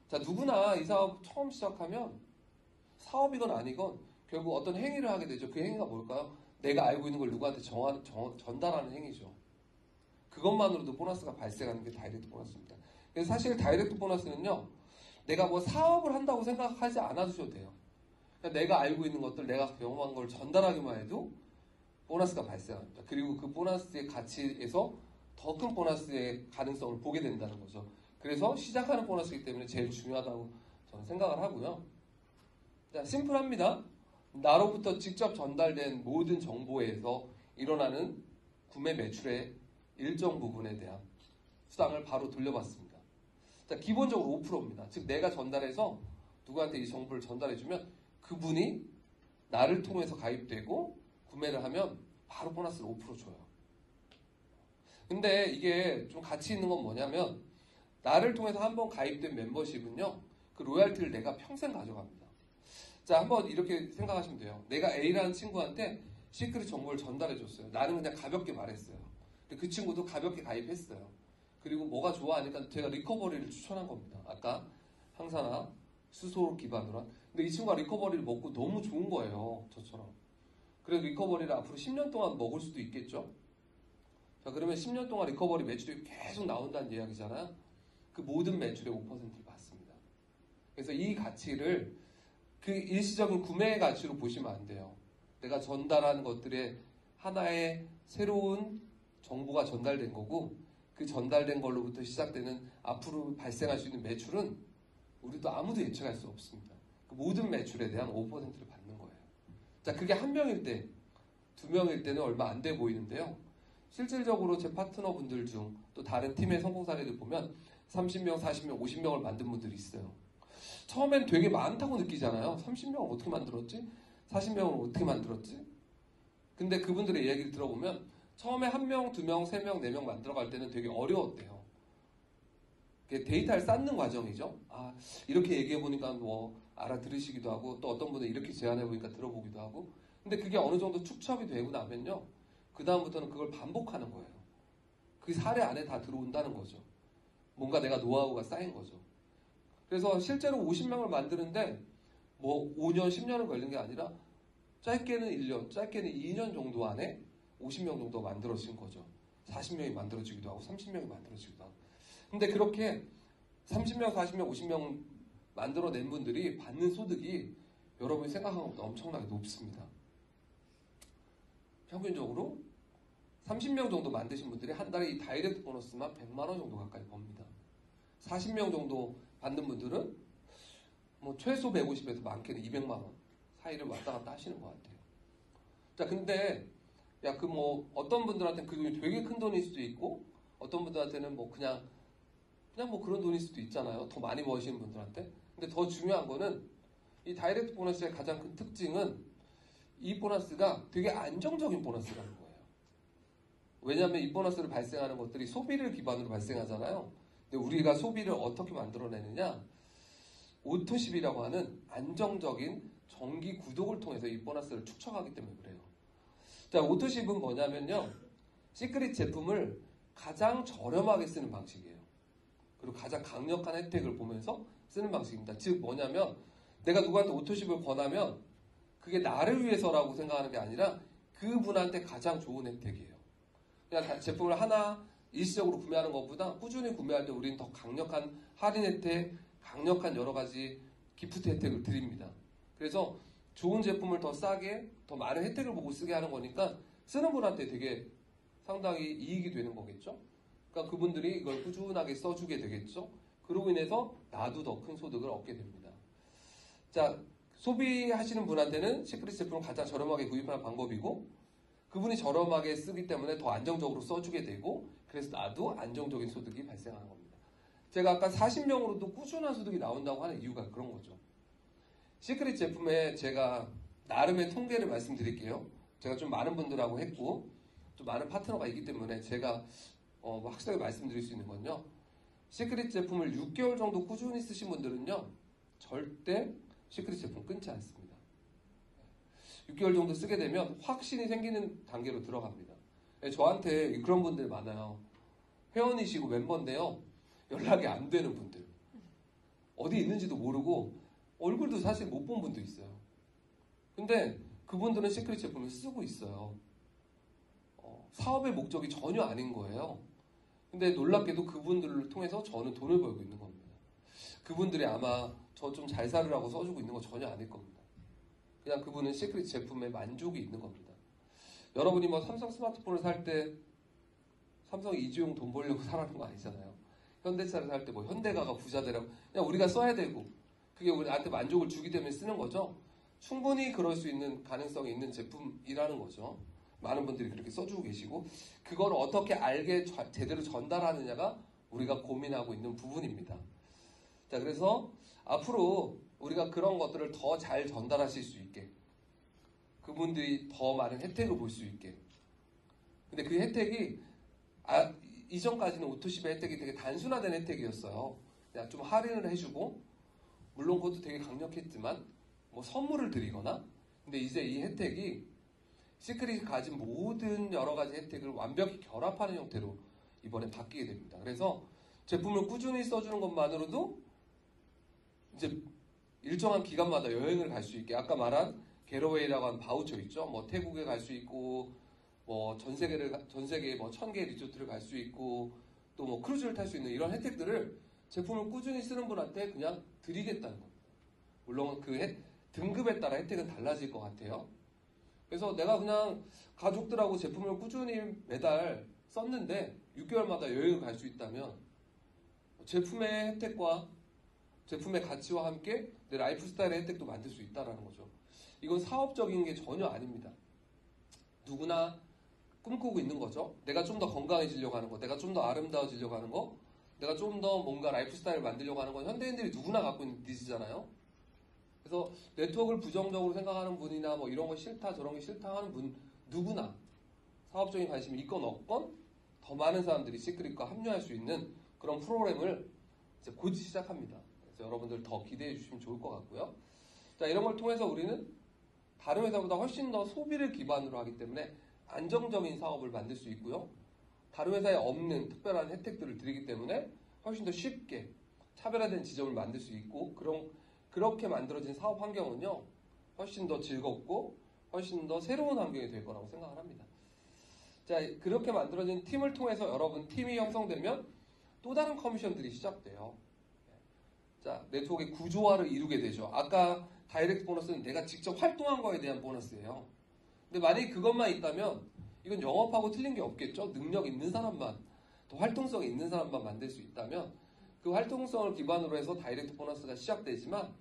자, 누구나 이 사업 처음 시작하면 사업이건 아니건 결국 어떤 행위를 하게 되죠. 그 행위가 뭘까요? 내가 알고 있는 걸 누구한테 전달하는 행위죠. 그것만으로도 보너스가 발생하는 게 다이렉트 보너스입니다. 그래서 사실 다이렉트 보너스는요, 내가 뭐 사업을 한다고 생각하지 않아주셔도 돼요. 그러니까 내가 알고 있는 것들, 내가 경험한 걸 전달하기만 해도 보너스가 발생합니다. 그리고 그 보너스의 가치에서 더 큰 보너스의 가능성을 보게 된다는 거죠. 그래서 시작하는 보너스이기 때문에 제일 중요하다고 저는 생각을 하고요. 자, 심플합니다. 나로부터 직접 전달된 모든 정보에서 일어나는 구매 매출의 일정 부분에 대한 수당을 바로 돌려받습니다. 자, 기본적으로 5%입니다. 즉 내가 전달해서 누구한테 이 정보를 전달해주면 그분이 나를 통해서 가입되고 구매를 하면 바로 보너스를 5% 줘요. 근데 이게 좀 가치 있는 건 뭐냐면 나를 통해서 한번 가입된 멤버십은요, 그 로얄티를 내가 평생 가져갑니다. 자, 한번 이렇게 생각하시면 돼요. 내가 A라는 친구한테 시크릿 정보를 전달해줬어요. 나는 그냥 가볍게 말했어요. 근데 그 친구도 가볍게 가입했어요. 그리고 뭐가 좋아하니까 제가 리커버리를 추천한 겁니다. 아까 항사나 수소 기반으로 한. 근데 이 친구가 리커버리를 먹고 너무 좋은 거예요. 저처럼. 그래서 리커버리를 앞으로 10년 동안 먹을 수도 있겠죠. 자, 그러면 10년 동안 리커버리 매출이 계속 나온다는 이야기잖아요. 그 모든 매출의 5%를 받습니다. 그래서 이 가치를 그 일시적인 구매의 가치로 보시면 안 돼요. 내가 전달하는 것들의 하나의 새로운 정보가 전달된 거고, 그 전달된 걸로부터 시작되는 앞으로 발생할 수 있는 매출은 우리도 아무도 예측할 수 없습니다. 그 모든 매출에 대한 5%를 받는 거예요. 자, 그게 한 명일 때, 두 명일 때는 얼마 안 돼 보이는데요. 실질적으로 제 파트너분들 중 또 다른 팀의 성공 사례들 보면 30명, 40명, 50명을 만든 분들이 있어요. 처음엔 되게 많다고 느끼잖아요. 30명을 어떻게 만들었지? 40명을 어떻게 만들었지? 근데 그분들의 이야기를 들어보면 처음에 1명, 2명, 3명, 4명 만들어갈 때는 되게 어려웠대요. 데이터를 쌓는 과정이죠. 아, 이렇게 얘기해보니까 뭐 알아들으시기도 하고, 또 어떤 분은 이렇게 제안해보니까 들어보기도 하고. 근데 그게 어느 정도 축적이 되고 나면요, 그 다음부터는 그걸 반복하는 거예요. 그 사례 안에 다 들어온다는 거죠. 뭔가 내가 노하우가 쌓인 거죠. 그래서 실제로 50명을 만드는데 뭐 5년, 10년을 걸린 게 아니라 짧게는 1년, 짧게는 2년 정도 안에 50명 정도 만들어진 거죠. 40명이 만들어지기도 하고 30명이 만들어지기도 하고. 근데 그렇게 30명, 40명, 50명 만들어낸 분들이 받는 소득이 여러분이 생각한 것보다 엄청나게 높습니다. 평균적으로 30명 정도 만드신 분들이 한 달에 이 다이렉트 보너스만 100만 원 정도 가까이 법니다. 40명 정도 받는 분들은 뭐 최소 150에서 많게는 200만 원 사이를 왔다 갔다 하시는 것 같아요. 자, 근데 야, 그 뭐 어떤 분들한테는 그 돈이 되게 큰 돈일 수도 있고, 어떤 분들한테는 뭐 그냥 뭐 그런 돈일 수도 있잖아요. 더 많이 버시는 분들한테. 근데 더 중요한 거는 이 다이렉트 보너스의 가장 큰 특징은 이 보너스가 되게 안정적인 보너스라는 거예요. 왜냐하면 이 보너스를 발생하는 것들이 소비를 기반으로 발생하잖아요. 근데 우리가 소비를 어떻게 만들어내느냐? 오토십이라고 하는 안정적인 정기 구독을 통해서 이 보너스를 축적하기 때문에 그래요. 자, 오토십은 뭐냐면요, 시크릿 제품을 가장 저렴하게 쓰는 방식이에요. 그리고 가장 강력한 혜택을 보면서 쓰는 방식입니다. 즉 뭐냐면, 내가 누구한테 오토십을 권하면 그게 나를 위해서라고 생각하는 게 아니라 그분한테 가장 좋은 혜택이에요. 그냥 제품을 하나 일시적으로 구매하는 것보다 꾸준히 구매할 때 우리는 더 강력한 할인 혜택, 강력한 여러 가지 기프트 혜택을 드립니다. 그래서 좋은 제품을 더 싸게, 더 많은 혜택을 보고 쓰게 하는 거니까 쓰는 분한테 되게 상당히 이익이 되는 거겠죠. 그러니까 그분들이 이걸 꾸준하게 써주게 되겠죠. 그러고 인해서 나도 더 큰 소득을 얻게 됩니다. 자, 소비하시는 분한테는 시크릿 제품을 가장 저렴하게 구입하는 방법이고, 그분이 저렴하게 쓰기 때문에 더 안정적으로 써주게 되고, 그래서 나도 안정적인 소득이 발생하는 겁니다. 제가 아까 40명으로도 꾸준한 소득이 나온다고 하는 이유가 그런 거죠. 시크릿 제품에 제가 나름의 통계를 말씀드릴게요. 제가 좀 많은 분들하고 했고 좀 많은 파트너가 있기 때문에 제가 확실하게 말씀드릴 수 있는 건요, 시크릿 제품을 6개월 정도 꾸준히 쓰신 분들은요, 절대 시크릿 제품 끊지 않습니다. 6개월 정도 쓰게 되면 확신이 생기는 단계로 들어갑니다. 저한테 그런 분들 많아요. 회원이시고 멤버인데요, 연락이 안 되는 분들, 어디 있는지도 모르고 얼굴도 사실 못 본 분도 있어요. 근데 그분들은 시크릿 제품을 쓰고 있어요. 사업의 목적이 전혀 아닌 거예요. 근데 놀랍게도 그분들을 통해서 저는 돈을 벌고 있는 겁니다. 그분들이 아마 저 좀 잘 살으라고 써주고 있는 거 전혀 아닐 겁니다. 그냥 그분은 시크릿 제품에 만족이 있는 겁니다. 여러분이 뭐 삼성 스마트폰을 살 때 삼성 이주용 돈 벌려고 사라는 거 아니잖아요. 현대차를 살 때 뭐 현대가가 부자 되라고, 그냥 우리가 써야 되고 그게 우리한테 만족을 주기 때문에 쓰는 거죠. 충분히 그럴 수 있는 가능성이 있는 제품이라는 거죠. 많은 분들이 그렇게 써주고 계시고, 그걸 어떻게 알게 제대로 전달하느냐가 우리가 고민하고 있는 부분입니다. 자, 그래서 앞으로 우리가 그런 것들을 더 잘 전달하실 수 있게, 그분들이 더 많은 혜택을 볼 수 있게. 근데 그 혜택이 이전까지는 오토십의 혜택이 되게 단순화된 혜택이었어요. 그냥 좀 할인을 해주고, 물론 그것도 되게 강력했지만 뭐 선물을 드리거나. 근데 이제 이 혜택이 시크릿이 가진 모든 여러 가지 혜택을 완벽히 결합하는 형태로 이번에 바뀌게 됩니다. 그래서 제품을 꾸준히 써주는 것만으로도 이제 일정한 기간마다 여행을 갈 수 있게 아까 말한 겟어웨이라고 하는 바우처 있죠. 뭐 태국에 갈 수 있고 뭐 전 세계 뭐 1000개 리조트를 갈 수 있고 또 뭐 크루즈를 탈 수 있는 이런 혜택들을 제품을 꾸준히 쓰는 분한테 그냥 드리겠다는 겁니다. 물론 그 등급에 따라 혜택은 달라질 것 같아요. 그래서 내가 그냥 가족들하고 제품을 꾸준히 매달 썼는데 6개월마다 여행을 갈 수 있다면 제품의 혜택과 제품의 가치와 함께 내 라이프 스타일의 혜택도 만들 수 있다는 거죠. 이건 사업적인 게 전혀 아닙니다. 누구나 꿈꾸고 있는 거죠. 내가 좀 더 건강해지려고 하는 거, 내가 좀 더 아름다워지려고 하는 거, 내가 좀 더 뭔가 라이프 스타일을 만들려고 하는 건 현대인들이 누구나 갖고 있는 니즈잖아요. 그래서 네트워크를 부정적으로 생각하는 분이나 뭐 이런 거 싫다 저런 게 싫다 하는 분 누구나 사업적인 관심이 있건 없건 더 많은 사람들이 시크릿과 합류할 수 있는 그런 프로그램을 이제 곧 시작합니다. 그래서 여러분들 더 기대해 주시면 좋을 것 같고요. 자, 이런 걸 통해서 우리는 다른 회사보다 훨씬 더 소비를 기반으로 하기 때문에 안정적인 사업을 만들 수 있고요. 다른 회사에 없는 특별한 혜택들을 드리기 때문에 훨씬 더 쉽게 차별화된 지점을 만들 수 있고 그렇게 만들어진 사업 환경은요. 훨씬 더 즐겁고 훨씬 더 새로운 환경이 될 거라고 생각을 합니다. 자, 그렇게 만들어진 팀을 통해서 여러분 팀이 형성되면 또 다른 커미션들이 시작돼요. 자, 네트워크의 구조화를 이루게 되죠. 아까 다이렉트 보너스는 내가 직접 활동한 거에 대한 보너스예요. 근데 만약에 그것만 있다면 이건 영업하고 틀린 게 없겠죠. 능력 있는 사람만, 또 활동성이 있는 사람만 만들 수 있다면 그 활동성을 기반으로 해서 다이렉트 보너스가 시작되지만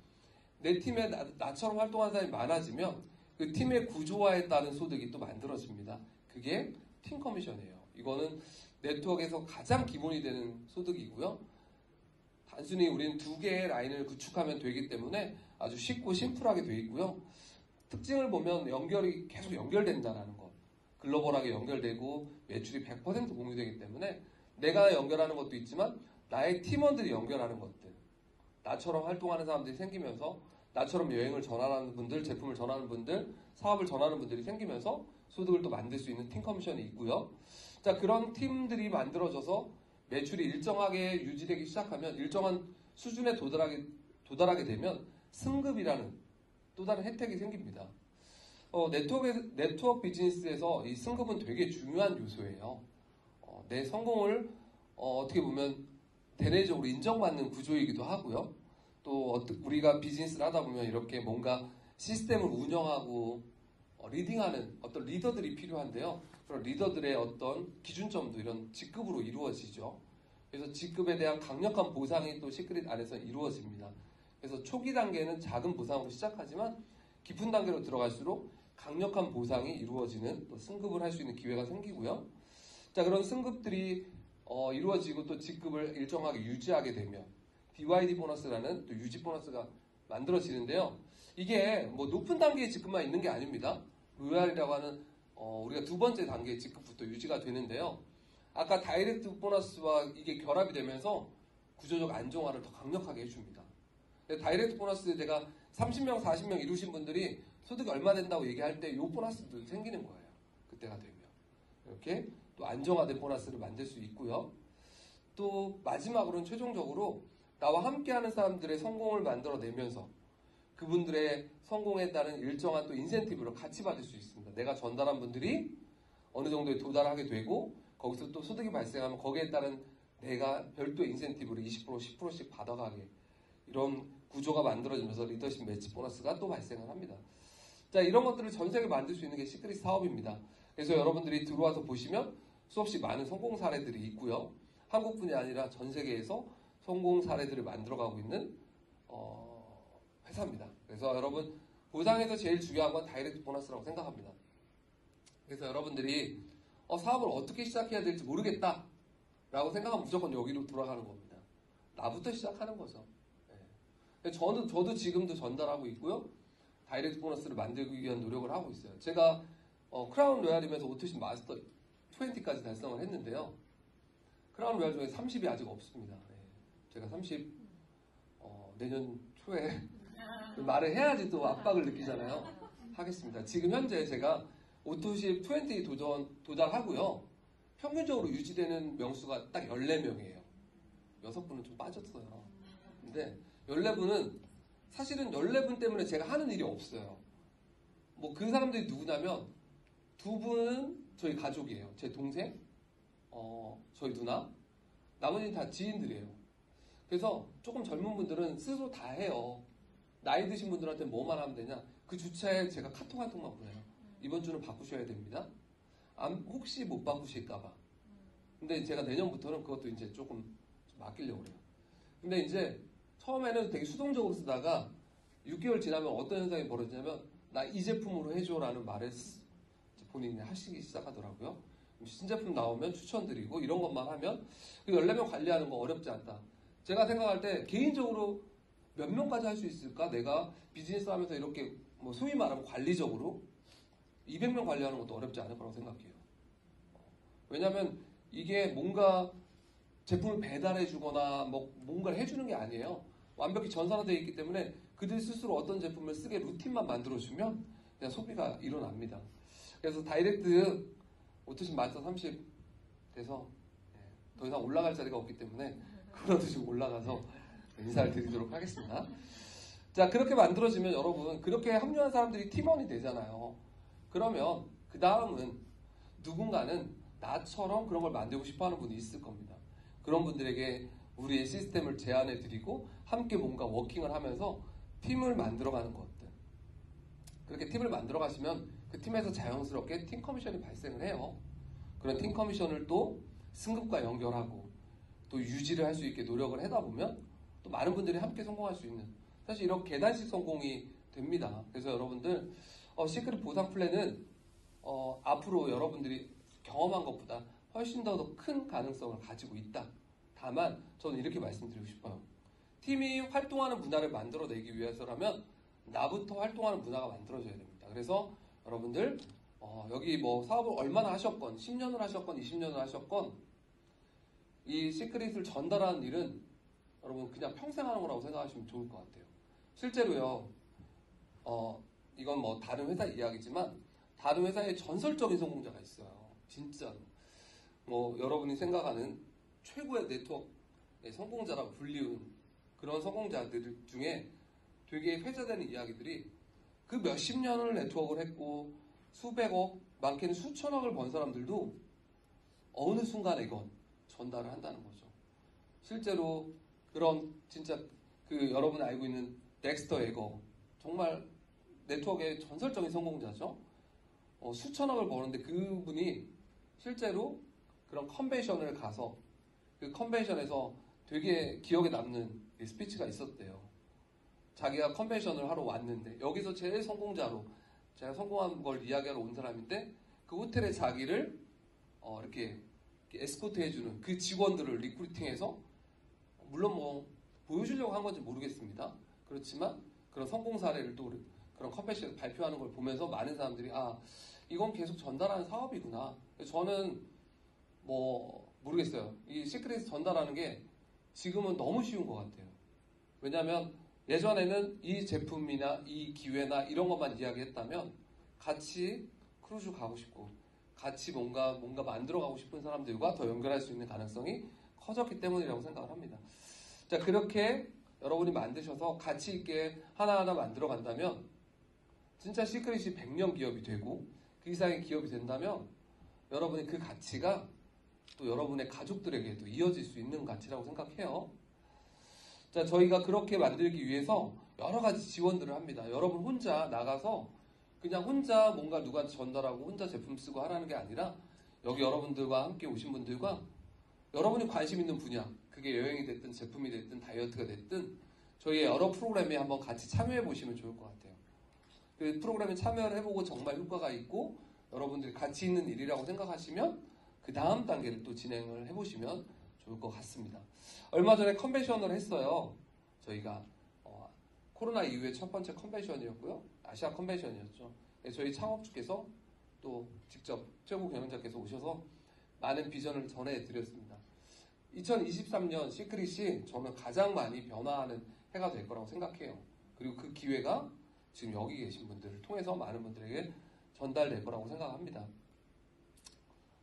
내 팀에 나처럼 활동하는 사람이 많아지면 그 팀의 구조화에 따른 소득이 또 만들어집니다. 그게 팀 커미션이에요. 이거는 네트워크에서 가장 기본이 되는 소득이고요. 단순히 우리는 두 개의 라인을 구축하면 되기 때문에 아주 쉽고 심플하게 되어 있고요. 특징을 보면 연결이 계속 연결된다는 것. 글로벌하게 연결되고 매출이 100% 공유되기 때문에 내가 연결하는 것도 있지만 나의 팀원들이 연결하는 것들. 나처럼 활동하는 사람들이 생기면서 나처럼 여행을 전하는 분들, 제품을 전하는 분들, 사업을 전하는 분들이 생기면서 소득을 또 만들 수 있는 팀 커미션이 있고요. 자, 그런 팀들이 만들어져서 매출이 일정하게 유지되기 시작하면 일정한 수준에 도달하게 되면 승급이라는 또 다른 혜택이 생깁니다. 네트워크 비즈니스에서 이 승급은 되게 중요한 요소예요. 내 성공을 어떻게 보면 대내적으로 인정받는 구조이기도 하고요. 또 우리가 비즈니스를 하다 보면 이렇게 뭔가 시스템을 운영하고 리딩하는 어떤 리더들이 필요한데요. 그런 리더들의 어떤 기준점도 이런 직급으로 이루어지죠. 그래서 직급에 대한 강력한 보상이 또 시크릿 안에서 이루어집니다. 그래서 초기 단계는 작은 보상으로 시작하지만 깊은 단계로 들어갈수록 강력한 보상이 이루어지는 또 승급을 할 수 있는 기회가 생기고요. 자, 그런 승급들이 이루어지고 또 직급을 일정하게 유지하게 되면 BYD 보너스라는 또 유지 보너스가 만들어지는데요. 이게 뭐 높은 단계의 직급만 있는 게 아닙니다. 로얄이라고 하는 우리가 두 번째 단계의 직급부터 유지가 되는데요. 아까 다이렉트 보너스와 이게 결합이 되면서 구조적 안정화를 더 강력하게 해줍니다. 다이렉트 보너스 내가 30명, 40명 이루신 분들이 소득이 얼마 된다고 얘기할 때 이 보너스도 생기는 거예요. 그때가 되면. 이렇게 또 안정화된 보너스를 만들 수 있고요. 또 마지막으로는 최종적으로 나와 함께하는 사람들의 성공을 만들어내면서 그분들의 성공에 따른 일정한 또 인센티브를 같이 받을 수 있습니다. 내가 전달한 분들이 어느 정도에 도달하게 되고 거기서 또 소득이 발생하면 거기에 따른 내가 별도 인센티브를 20%, 10%씩 받아가게 이런 구조가 만들어지면서 리더십 매치 보너스가 또 발생을 합니다. 자, 이런 것들을 전 세계에 만들 수 있는 게 시크릿 사업입니다. 그래서 여러분들이 들어와서 보시면 수없이 많은 성공 사례들이 있고요. 한국뿐이 아니라 전 세계에서 성공 사례들을 만들어가고 있는 회사입니다. 그래서 여러분 보상에서 제일 중요한 건 다이렉트 보너스라고 생각합니다. 그래서 여러분들이 사업을 어떻게 시작해야 될지 모르겠다 라고 생각하면 무조건 여기로 돌아가는 겁니다. 나부터 시작하는 거죠. 네. 저도 지금도 전달하고 있고요. 다이렉트 보너스를 만들기 위한 노력을 하고 있어요. 제가 크라운 로얄이면서 오토십 마스터 20까지 달성을 했는데요. 크라운 로얄 중에 30이 아직 없습니다. 네. 제가 30 내년 초에 말을 해야지 또 압박을 느끼잖아요. 하겠습니다. 지금 현재 제가 오토십 20 도달하고요. 평균적으로 유지되는 명수가 딱 14명이에요. 6분은 좀 빠졌어요. 근데 14분은 사실은 14분 때문에 제가 하는 일이 없어요. 뭐 그 사람들이 누구냐면 두 분은 저희 가족이에요. 제 동생, 저희 누나, 나머지는 다 지인들이에요. 그래서 조금 젊은 분들은 스스로 다 해요. 나이 드신 분들한테 뭐만 하면 되냐? 그 주차에 제가 카톡 한 통만 보내요. 이번 주는 바꾸셔야 됩니다. 혹시 못 바꾸실까봐. 근데 제가 내년부터는 그것도 이제 조금 좀 아끼려고 그래요. 근데 이제 처음에는 되게 수동적으로 쓰다가 6개월 지나면 어떤 현상이 벌어지냐면 나 이 제품으로 해줘라는 말을 본인이 하시기 시작하더라고요. 신제품 나오면 추천드리고 이런 것만 하면 14명 관리하는 거 어렵지 않다. 제가 생각할 때 개인적으로 몇 명까지 할 수 있을까? 내가 비즈니스 하면서 이렇게 뭐 소위 말하면 관리적으로 200명 관리하는 것도 어렵지 않을 거라고 생각해요. 왜냐하면 이게 뭔가 제품을 배달해 주거나 뭐 뭔가를 해주는 게 아니에요. 완벽히 전산화되어 있기 때문에 그들 스스로 어떤 제품을 쓰게 루틴만 만들어주면 그냥 소비가 일어납니다. 그래서 다이렉트 오토신 마스터 30 돼서 더 이상 올라갈 자리가 없기 때문에 그거라도 좀 올라가서 인사를 드리도록 하겠습니다. 자, 그렇게 만들어지면 여러분 그렇게 합류한 사람들이 팀원이 되잖아요. 그러면 그 다음은 누군가는 나처럼 그런 걸 만들고 싶어하는 분이 있을 겁니다. 그런 분들에게 우리의 시스템을 제안해 드리고 함께 뭔가 워킹을 하면서 팀을 만들어가는 것들. 그렇게 팀을 만들어 가시면 그 팀에서 자연스럽게 팀 커미션이 발생을 해요. 그런 팀 커미션을 또 승급과 연결하고 또 유지를 할 수 있게 노력을 하다 보면 또 많은 분들이 함께 성공할 수 있는, 사실 이런 계단식 성공이 됩니다. 그래서 여러분들 시크릿 보상 플랜은 앞으로 여러분들이 경험한 것보다 훨씬 더 큰 가능성을 가지고 있다. 다만 저는 이렇게 말씀드리고 싶어요. 팀이 활동하는 문화를 만들어내기 위해서라면 나부터 활동하는 문화가 만들어져야 됩니다. 그래서 여러분들 여기 뭐 사업을 얼마나 하셨건 10년을 하셨건 20년을 하셨건 이 시크릿을 전달하는 일은 여러분 그냥 평생 하는 거라고 생각하시면 좋을 것 같아요. 실제로요. 이건 뭐 다른 회사 이야기지만 다른 회사에 전설적인 성공자가 있어요. 진짜로. 뭐 여러분이 생각하는 최고의 네트워크의 성공자라고 불리운 그런 성공자들 중에 되게 회자되는 이야기들이 그 몇십 년을 네트워크를 했고 수백억, 많게는 수천억을 번 사람들도 어느 순간에 이건 전달을 한다는 거죠. 실제로 그런 진짜 그 여러분이 알고 있는 덱스터 에거 정말 네트워크의 전설적인 성공자죠. 수천억을 버는데 그분이 실제로 그런 컨벤션을 가서 그 컨벤션에서 되게 기억에 남는 스피치가 있었대요. 자기가 컨벤션을 하러 왔는데 여기서 제일 성공자로 제가 성공한 걸 이야기하러 온 사람인데 그 호텔에 자기를 이렇게 에스코트 해주는 그 직원들을 리크루팅해서 물론 뭐 보여주려고 한 건지 모르겠습니다. 그렇지만 그런 성공 사례를 또 그런 컨벤션에서 발표하는 걸 보면서 많은 사람들이 이건 계속 전달하는 사업이구나. 저는 뭐 모르겠어요. 이 시크릿 전달하는 게 지금은 너무 쉬운 것 같아요. 왜냐하면 예전에는 이 제품이나 이 기회나 이런 것만 이야기했다면 같이 크루즈 가고 싶고 같이 뭔가 만들어가고 싶은 사람들과 더 연결할 수 있는 가능성이 커졌기 때문이라고 생각을 합니다. 자, 그렇게 여러분이 만드셔서 가치 있게 하나하나 만들어 간다면 진짜 시크릿이 100년 기업이 되고 그 이상의 기업이 된다면 여러분의 그 가치가 또 여러분의 가족들에게도 이어질 수 있는 가치라고 생각해요. 자, 저희가 그렇게 만들기 위해서 여러 가지 지원들을 합니다. 여러분 혼자 나가서 그냥 혼자 뭔가 누구한테 전달하고 혼자 제품 쓰고 하라는 게 아니라 여기 여러분들과 함께 오신 분들과 여러분이 관심 있는 분야, 그게 여행이 됐든 제품이 됐든 다이어트가 됐든 저희의 여러 프로그램에 한번 같이 참여해 보시면 좋을 것 같아요. 그 프로그램에 참여를 해보고 정말 효과가 있고 여러분들이 가치 있는 일이라고 생각하시면 그 다음 단계를 또 진행을 해보시면 좋을 것 같습니다. 얼마 전에 컨벤션을 했어요. 저희가 코로나 이후에 첫 번째 컨벤션이었고요. 아시아 컨벤션이었죠. 저희 창업주께서 또 직접 최고 경영자께서 오셔서 많은 비전을 전해드렸습니다. 2023년 시크릿이 저는 가장 많이 변화하는 해가 될 거라고 생각해요. 그리고 그 기회가 지금 여기 계신 분들을 통해서 많은 분들에게 전달될 거라고 생각합니다.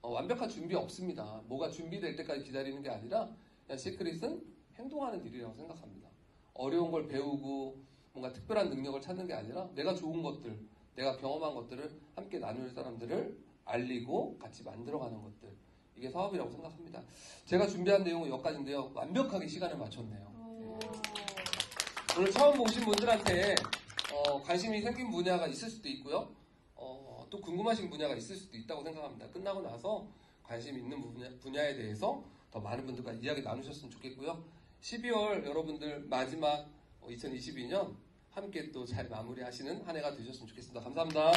완벽한 준비 없습니다. 뭐가 준비될 때까지 기다리는 게 아니라 그냥 시크릿은 행동하는 일이라고 생각합니다. 어려운 걸 배우고 뭔가 특별한 능력을 찾는 게 아니라 내가 좋은 것들, 내가 경험한 것들을 함께 나눌 사람들을 알리고 같이 만들어가는 것들. 이게 사업이라고 생각합니다. 제가 준비한 내용은 여기까지인데요. 완벽하게 시간을 맞췄네요. 오늘 처음 오신 분들한테 관심이 생긴 분야가 있을 수도 있고요. 또 궁금하신 분야가 있을 수도 있다고 생각합니다. 끝나고 나서 관심 있는 분야에 대해서 더 많은 분들과 이야기 나누셨으면 좋겠고요. 12월 여러분들 마지막 2022년 함께 또 잘 마무리하시는 한 해가 되셨으면 좋겠습니다. 감사합니다.